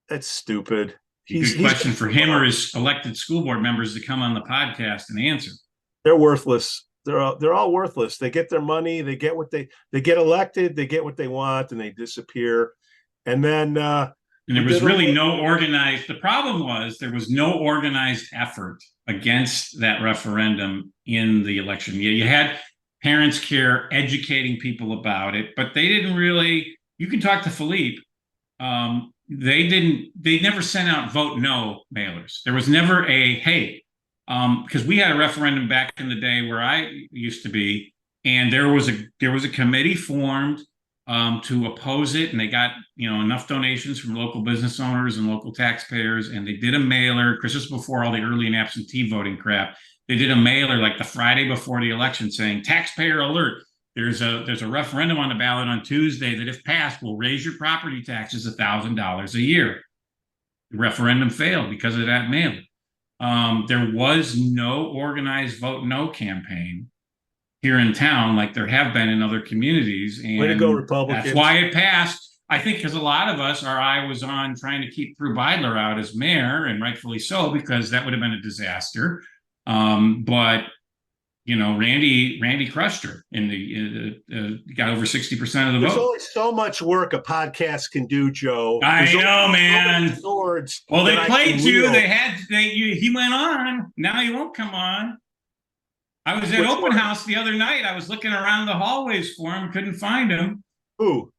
That's stupid.
Good question for him or his elected school board members to come on the podcast and answer.
They're worthless. They're all worthless. They get their money. They get what they get elected. They get what they want, and they disappear. And then
and there was really no organized. The problem was there was no organized effort against that referendum in the election. You had Parents Care educating people about it, but they didn't really. You can talk to Philippe. They never sent out vote no mailers. There was never a hey, because we had a referendum back in the day where I used to be, and there was a committee formed to oppose it, and they got enough donations from local business owners and local taxpayers, and they did a mailer. This was before all the early and absentee voting crap. They did a mailer like the Friday before the election saying taxpayer alert. There's a referendum on the ballot on Tuesday that if passed will raise your property taxes $1,000 a year. The referendum failed because of that mailer. There was no organized vote no campaign here in town like there have been in other communities. And
way to go, Republicans.
That's why it passed. I think because a lot of us, our eye was on trying to keep Drew Beidler out as mayor, and rightfully so, because that would have been a disaster. But Randy crushed her in got over 60% of the vote.
There's only so much work a podcast can do, Joe.
I know, man.
Swords.
Well, they played you. He went on. Now he won't come on. I was at open house the other night. I was looking around the hallways for him, couldn't find him.
Who?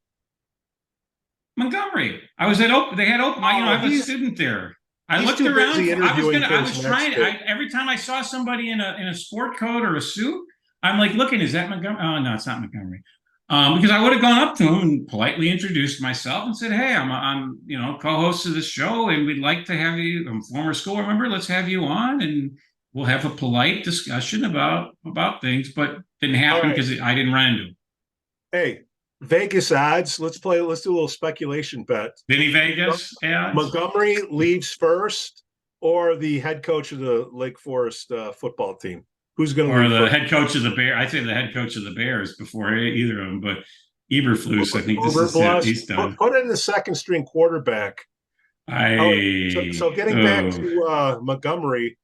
Montgomery. I was at open. They had open. I have a student there. I looked around. I was trying. Every time I saw somebody in a sport coat or a suit, I'm like looking. Is that Montgomery? Oh no, it's not Montgomery. Because I would have gone up to him and politely introduced myself and said, "Hey, I'm co-host of this show, and we'd like to have you. I'm a former school member. Let's have you on, and we'll have a polite discussion about things." But didn't happen because I didn't run into him.
Hey. Vegas odds. Let's do a little speculation bet.
Vinny Vegas odds?
Montgomery leaves first, or the head coach of the Lake Forest football team. Who's going to leave?
Or the head coach of the Bears. I'd say the head coach of the Bears before either of them. But Eberflus, I think this is it. He's done.
Put in the second string quarterback. So getting back to Montgomery.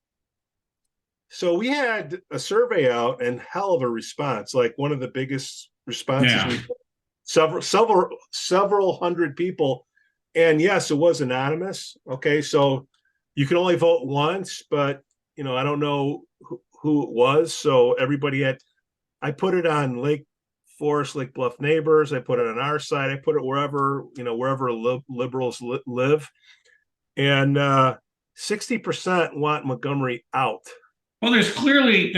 So we had a survey out and hell of a response. Like one of the biggest responses we've several hundred people, and yes, it was anonymous. Okay, so you can only vote once, but I don't know who it was. So everybody I put it on Lake Forest, Lake Bluff neighbors. I put it on our side. I put it wherever liberals live, and 60% want Montgomery out.
Well, there's clearly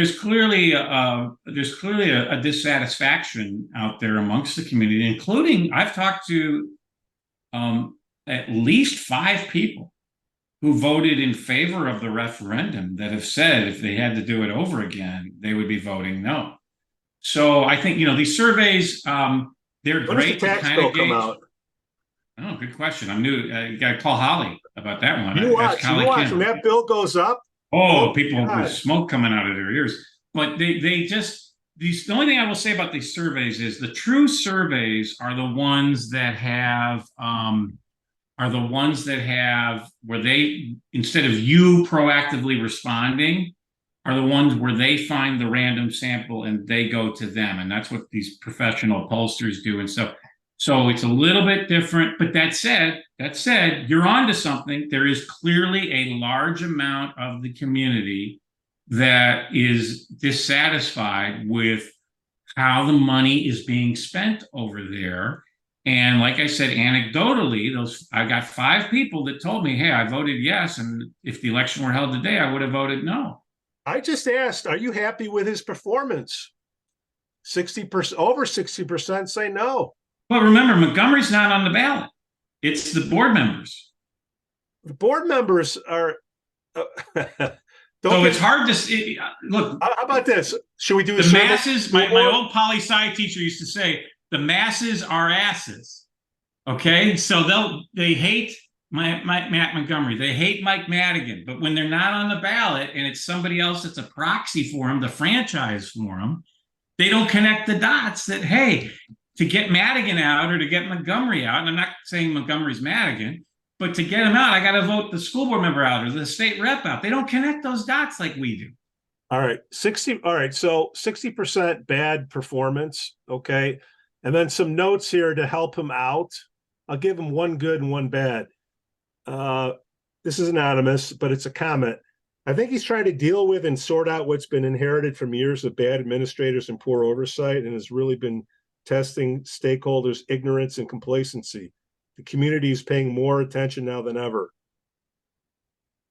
a dissatisfaction out there amongst the community, including I've talked to at least 5 people who voted in favor of the referendum that have said if they had to do it over again, they would be voting no. So I think these surveys they're
when
great.
Does the tax bill come out?
Oh, good question. I'm new. You got to call Holly about that one.
You watch when that bill goes up.
Oh, people with smoke coming out of their ears. But they just the only thing I will say about these surveys is the true surveys are the ones that have are the ones that have where they, instead of you proactively responding, are the ones where they find the random sample and they go to them. And that's what these professional pollsters do. And so it's a little bit different. But that said, you're onto something. There is clearly a large amount of the community that is dissatisfied with how the money is being spent over there. And like I said, anecdotally, I got 5 people that told me, hey, I voted yes. And if the election were held today, I would have voted no.
I just asked, are you happy with his performance? 60%, over 60% say no.
But remember, Montgomery's not on the ballot. It's the board members.
The board members are.
So it's hard to see. Look,
how about this? Should we do
the masses? My old poli-sci teacher used to say, the masses are asses. Okay, so they hate Matt Montgomery. They hate Mike Madigan. But when they're not on the ballot and it's somebody else that's a proxy for them, the franchise for them, they don't connect the dots that, hey, to get Madigan out or to get Montgomery out, and I'm not saying Montgomery's Madigan, but to get him out, I got to vote the school board member out or the state rep out. They don't connect those dots like we do.
All right, 60. All right, so 60% bad performance. Okay, and then some notes here to help him out. I'll give him one good and one bad. This is anonymous, but it's a comment. I think he's trying to deal with and sort out what's been inherited from years of bad administrators and poor oversight, and has really been testing stakeholders' ignorance and complacency. The community is paying more attention now than ever.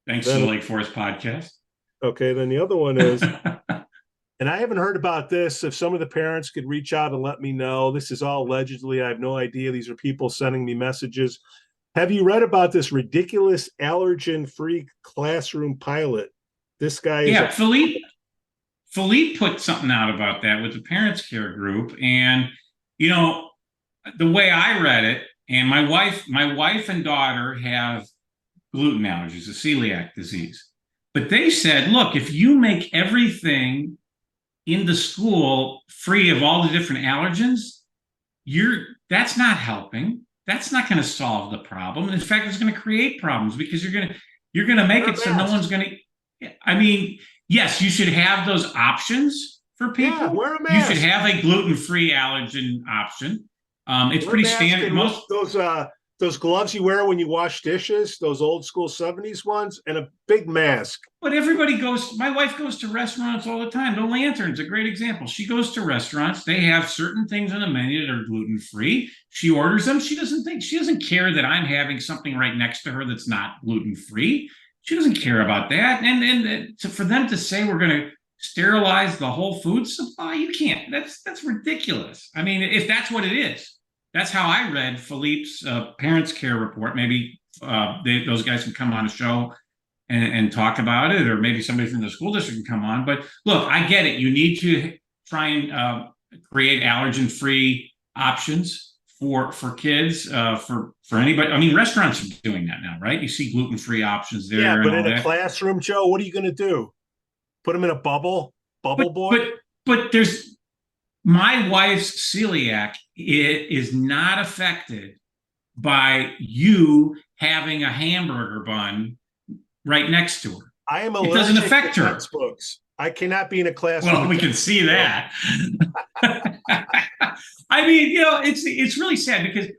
Thanks to the Lake Forest podcast.
Okay, then the other one is, and I haven't heard about this. If some of the parents could reach out and let me know. This is all allegedly. I have no idea. These are people sending me messages. Have you read about this ridiculous allergen-free classroom pilot? This guy is...
Yeah, Philippe put something out about that with the Parents Care Group. And, you know, the way I read it, and my wife and daughter have gluten allergies, a celiac disease. But they said, look, if you make everything in the school free of all the different allergens, that's not helping. That's not going to solve the problem. In fact, it's going to create problems because you're going to make it so no one's going to. I mean, yes, you should have those options for people.
Yeah, wear a mask.
You should have a gluten-free allergen option. It's pretty standard.
Most those gloves you wear when you wash dishes, those old school 70s ones, and a big mask.
But everybody goes, my wife goes to restaurants all the time. The Lantern's a great example. She goes to restaurants. They have certain things on the menu that are gluten-free. She orders them. She doesn't care that I'm having something right next to her that's not gluten-free. She doesn't care about that. And for them to say we're going to sterilize the whole food supply, you can't. That's ridiculous. I mean, if that's what it is. That's how I read Philippe's Parents Care report. Maybe those guys can come on a show and talk about it, or maybe somebody from the school district can come on. But look, I get it. You need to try and create allergen-free options for kids, for anybody. I mean, restaurants are doing that now, right? You see gluten-free options there.
Yeah, but in a classroom, Joe, what are you going to do? Put them in a bubble boy?
But there's... My wife's celiac is not affected by you having a hamburger bun right next to her.
I am
allergic. It doesn't affect her.
Textbooks. I cannot be in a classroom.
Well, we can see that. I mean, you know, it's really sad because,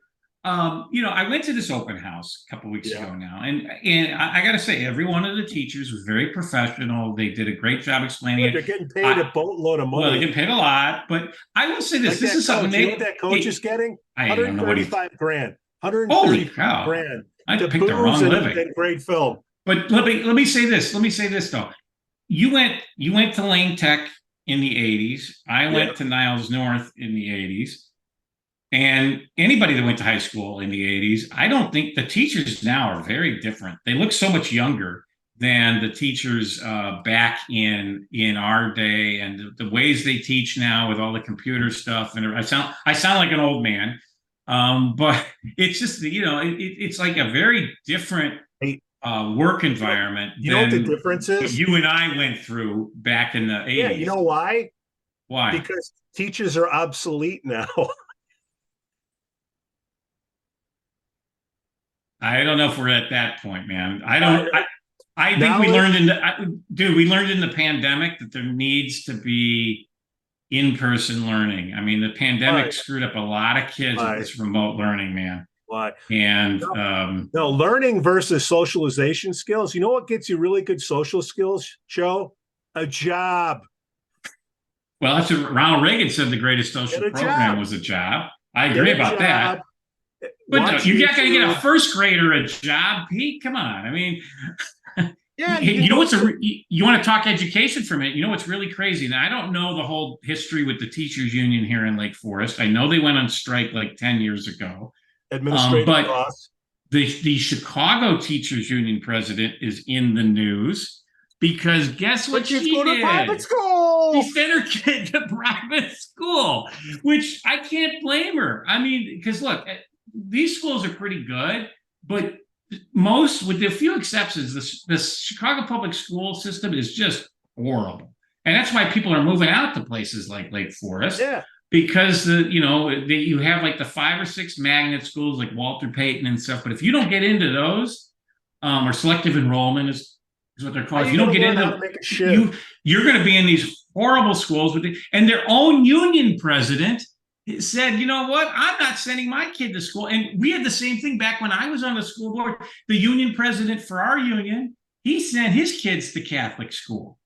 you know, I went to this open house a couple of weeks ago now, and I got to say, every one of the teachers was very professional. They did a great job explaining it.
They're getting paid a boatload of money.
Well, they're getting paid a lot, but I will say this:
like
this is something
you know what that coach is getting? $135,000. $135,000.
I picked the wrong living.
And great film.
But let me say this. Let me say this though. You went to Lane Tech in the 80s. I went to Niles North in the 80s. And anybody that went to high school in the 80s, I don't think the teachers now are very different. They look so much younger than the teachers back in our day, and the ways they teach now with all the computer stuff. And I sound like an old man, but it's just, you know, it's like a very different work environment.
You know what the difference is?
You and I went through back in the 80s.
Yeah, you know why?
Why?
Because teachers are obsolete now.
I don't know if we're at that point, man. I don't. I think we
Knowledge-
learned in we learned in the pandemic that there needs to be in-person learning. I mean, the pandemic
Right.
screwed up a lot of kids with
Right.
this remote learning, man.
Why?
And
No, learning versus socialization skills. You know what gets you really good social skills, Joe? A job.
well, that's what Ronald Reagan said. The greatest social
Get a
program
job.
was a job. I
Get
agree
a
about that.
job.
But
Watch
you got to get a
YouTube.
first grader a job, Pete. Come on. I mean,
Yeah,
you know what's you want to talk education for a minute? You know what's really crazy? Now I don't know the whole history with the teachers union here in Lake Forest. I know they went on strike like 10 years ago.
administrative
But
costs.
the Chicago teachers union president is in the news because guess what she
Go to
did?
private school.
She sent her kid to private school, which I can't blame her. I mean, because look, these schools are pretty good, but most, with a few exceptions, the Chicago public school system is just horrible, and that's why people are moving out to places like Lake Forest.
Yeah,
Because you have like the 5 or 6 magnet schools like Walter Payton and stuff, but if you don't get into those, or selective enrollment is what they're called. If you don't get into you're going to be in these horrible schools and their own union president said, you know what, I'm not sending my kid to school. And we had the same thing back when I was on the school board. The union president for our union, he sent his kids to Catholic school.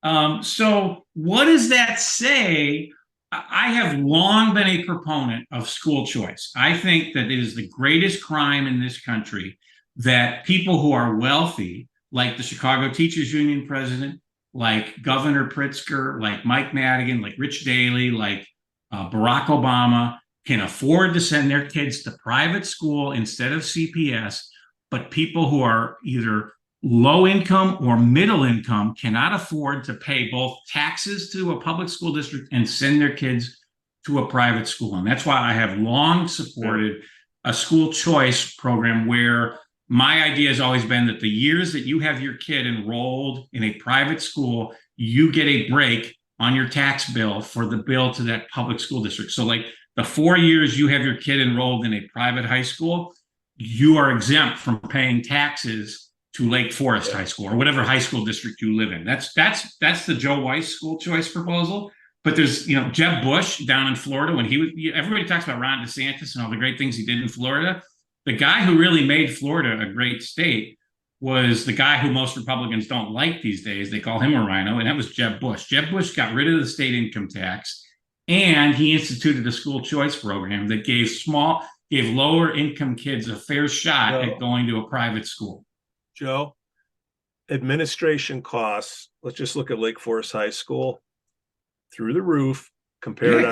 So what does that say? I have long been a proponent of school choice. I think that it is the greatest crime in this country that people who are wealthy, like the Chicago Teachers Union president, like Governor Pritzker, like Mike Madigan, like Rich Daley, like Barack Obama, can afford to send their kids to private school instead of CPS, but people who are either low income or middle income cannot afford to pay both taxes to a public school district and send their kids to a private school. And that's why I have long supported a school choice program where my idea has always been that the years that you have your kid enrolled in a private school, you get a break on your tax bill for the bill to that public school district. So like the 4 years you have your kid enrolled in a private high school, you are exempt from paying taxes to Lake Forest High School or whatever high school district you live in. That's the Joe Weiss school choice proposal. But there's, Jeb Bush down in Florida, when everybody talks about Ron DeSantis and all the great things he did in Florida. The guy who really made Florida a great state was the guy who most Republicans don't like these days. They call him a rhino, and that was Jeb Bush. Jeb Bush got rid of the state income tax, and he instituted a school choice program that gave lower income kids a fair shot at going to a private school.
Joe, administration costs, let's just look at Lake Forest High School, through the roof, compared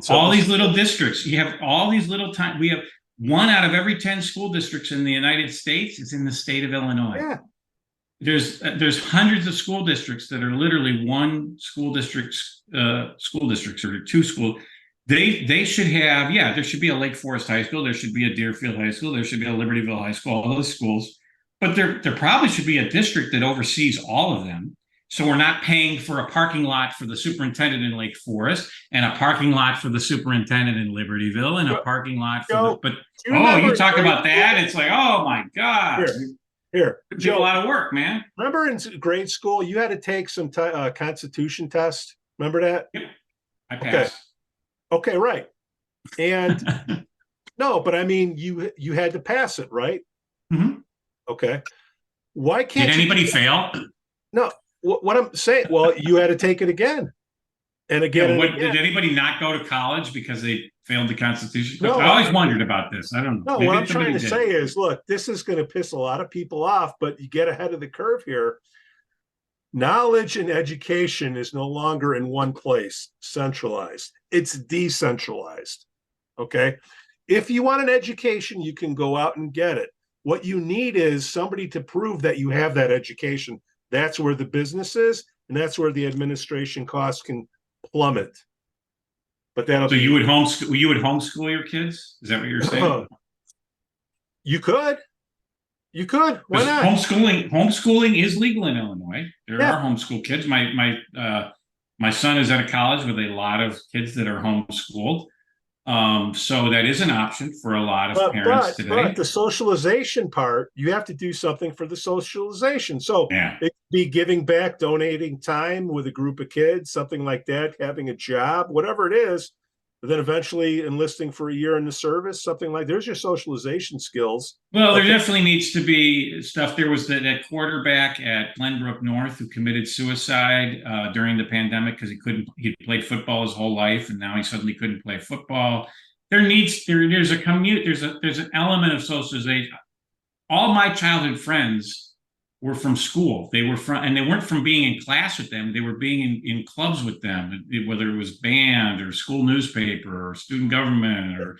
all these little districts. You have all these little we have 1 out of every 10 school districts in the United States is in the state of Illinois.
Yeah.
There's hundreds of school districts that are literally one school district, or 2 schools. They should have, there should be a Lake Forest High School, there should be a Deerfield High School, there should be a Libertyville High School, all those schools. But there probably should be a district that oversees all of them. So we're not paying for a parking lot for the superintendent in Lake Forest and a parking lot for the superintendent in Libertyville and a parking lot for you talk about that. It's like, oh my God.
Here.
It's a lot of work, man.
Remember in grade school, you had to take some constitution test. Remember that?
Yep. I passed.
Okay, right. And no, but I mean, you had to pass it, right?
Mm-hmm.
Okay. Why can't
anybody fail?
No. What I'm saying, well, you had to take it again and again.
Did anybody not go to college because they failed the Constitution?
No,
I always wondered about this. I don't know.
No, what I'm trying to say is, look, this is going to piss a lot of people off, but you get ahead of the curve here. Knowledge and education is no longer in one place, centralized. It's decentralized. Okay. If you want an education, you can go out and get it. What you need is somebody to prove that you have that education. That's where the business is, and that's where the administration costs can plummet. But
you would homeschool your kids? Is that what you're saying?
You could. Why not?
Homeschooling is legal in Illinois. There are homeschool kids. My son is at a college with a lot of kids that are homeschooled. So that is an option for a lot of parents today.
But the socialization part, you have to do something for the socialization. So
Yeah.
it could be giving back, donating time with a group of kids, something like that, having a job, whatever it is. But then eventually enlisting for a year in the service, something like there's your socialization skills.
Well, there definitely needs to be stuff. There was that quarterback at Glenbrook North who committed suicide during the pandemic because he played football his whole life, and now he suddenly couldn't play football. There's an element of socialization. All my childhood friends were from school. They weren't from being in class with them. They were being in clubs with them, whether it was band or school newspaper or student government or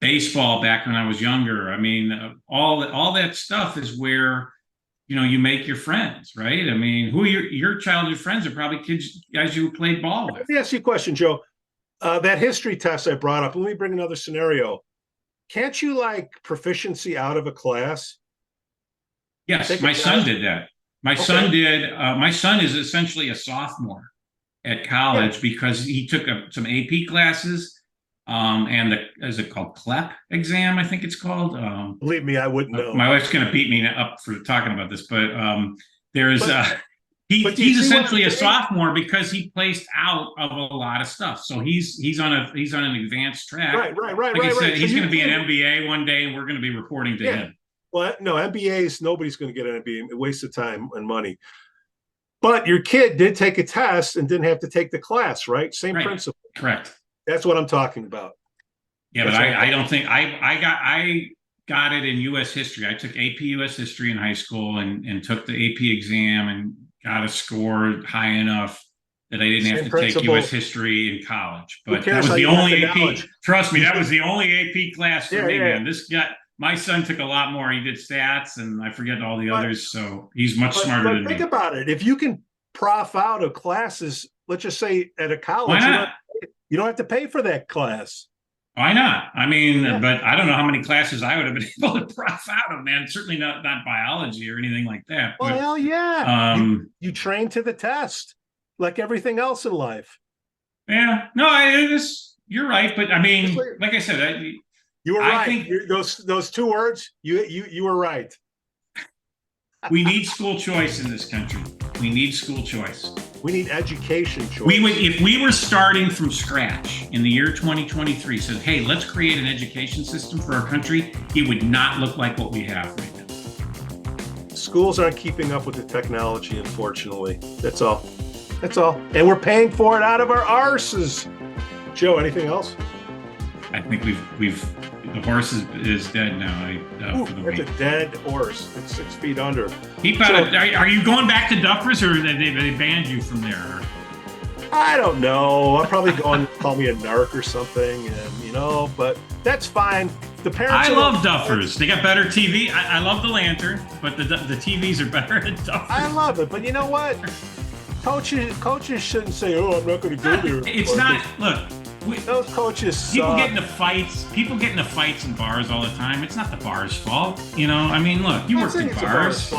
baseball back when I was younger. I mean, all that stuff is where, you make your friends, right? I mean, who are your childhood friends are probably guys you played ball with.
Let me ask you a question, Joe. That history test I brought up, let me bring another scenario. Can't you proficiency out of a class?
Yes, my son did that. My son did. My son is essentially a sophomore at college because he took some AP classes and is it called CLEP exam? I think it's called.
Believe me, I wouldn't know.
My wife's going to beat me up for talking about this, but he's essentially a sophomore because he placed out of a lot of stuff. So he's on an advanced track.
Right.
Like I said, he's going to be an MBA one day, and we're going to be reporting to him.
Well, no, MBAs, nobody's going to get an MBA. A waste of time and money. But your kid did take a test and didn't have to take the class, right? Same principle.
Correct.
That's what I'm talking about.
Yeah, but I don't think I got it in U.S. history. I took AP U.S. history in high school and took the AP exam and got a score high enough that I didn't have to take U.S. history in college. But that was the only AP. Trust me, that was the only AP class for me, man. My son took a lot more. He did stats, and I forget all the others. So he's much smarter than me.
Think about it. If you can prof out of classes, let's just say at a college, you don't have to pay for that class.
Why not? I mean, but I don't know how many classes I would have been able to prof out of, man. Certainly not biology or anything like that.
Well, hell yeah. You train to the test like everything else in life.
Yeah. No, you're right. But I mean, like I said,
you were right. I think those two words, you were right.
We need school choice in this country. We need school choice.
We need education choice.
If we were starting from scratch in the year 2023, said, hey, let's create an education system for our country, it would not look like what we have right now.
Schools aren't keeping up with the technology, unfortunately. That's all. And we're paying for it out of our arses. Joe, anything else?
I think the horse is dead now. For the
week. It's a dead horse. It's 6 feet under.
Are you going back to Duffers, or they banned you from there?
I don't know. I'm probably going to call me a narc or something, and but that's fine. The parents.
I love Duffers. They got better TV. I love the lantern, but the TVs are better at Duffers.
I love it, but you know what? Coaches shouldn't say, "Oh, I'm not going to go there."
It's not. Look.
Those coaches
People get into fights in bars all the time. It's not the bar's fault. I mean, look, you worked in bars.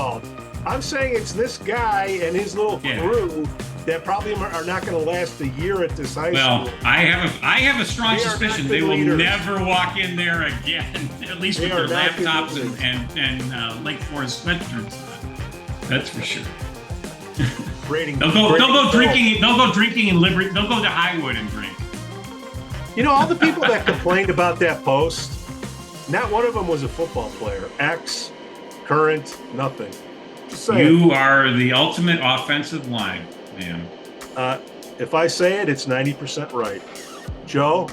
I'm saying it's this guy and his little crew that probably are not going to last a year at this high school.
Well, I have a strong suspicion they will never walk in there again, at least with their laptops and Lake Forest sweatshirts. That's for sure. They'll go drinking in Liberty. They'll go to Highwood and drink.
All the people that complained about that post, not one of them was a football player. Ex, current, nothing. Just saying.
You are the ultimate offensive line, man.
If I say it, it's 90% right. Joe,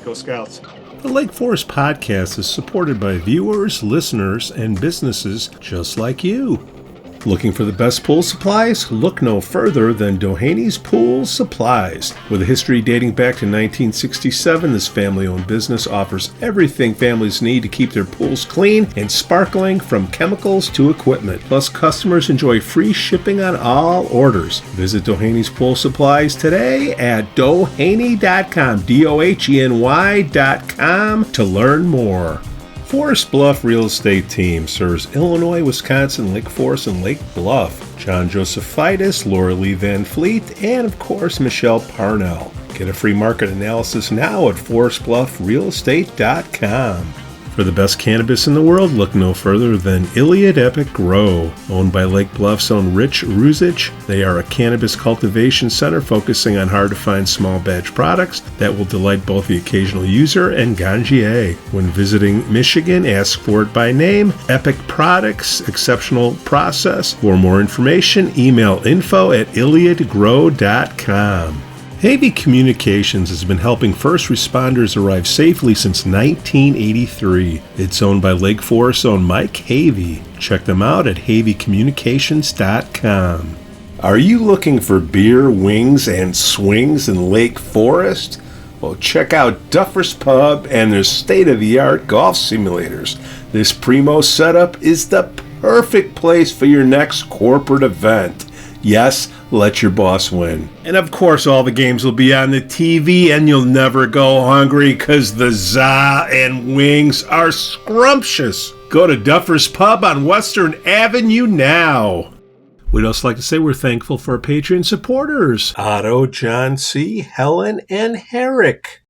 go Scouts.
The Lake Forest Podcast is supported by viewers, listeners, and businesses just like you. Looking for the best pool supplies? Look no further than Dohany's Pool Supplies. With a history dating back to 1967, this family-owned business offers everything families need to keep their pools clean and sparkling, from chemicals to equipment. Plus, customers enjoy free shipping on all orders. Visit Dohany's Pool Supplies today at doheny.com, DOHENY.com, to learn more. Forest Bluff Real Estate Team serves Illinois, Wisconsin, Lake Forest, and Lake Bluff. John Josephitis, Laura Lee Van Fleet, and of course Michelle Parnell. Get a free market analysis now at forestbluffrealestate.com. For the best cannabis in the world, look no further than Iliad Epic Grow. Owned by Lake Bluff's own Rich Ruzich, they are a cannabis cultivation center focusing on hard-to-find small batch products that will delight both the occasional user and ganjier. When visiting Michigan, ask for it by name. Epic Products, exceptional process. For more information, email info@iliadgrow.com. Havey Communications has been helping first responders arrive safely since 1983. It's owned by Lake Forest's own Mike Havey. Check them out at haveycommunications.com.
Are you looking for beer, wings, and swings in Lake Forest? Well, check out Duffer's Pub and their state-of-the-art golf simulators. This primo setup is the perfect place for your next corporate event. Yes, let your boss win. And of course, all the games will be on the TV and you'll never go hungry because the za and wings are scrumptious. Go to Duffer's Pub on Western Avenue now.
We'd also like to say we're thankful for our Patreon supporters, Otto, John C., Helen, and Herrick.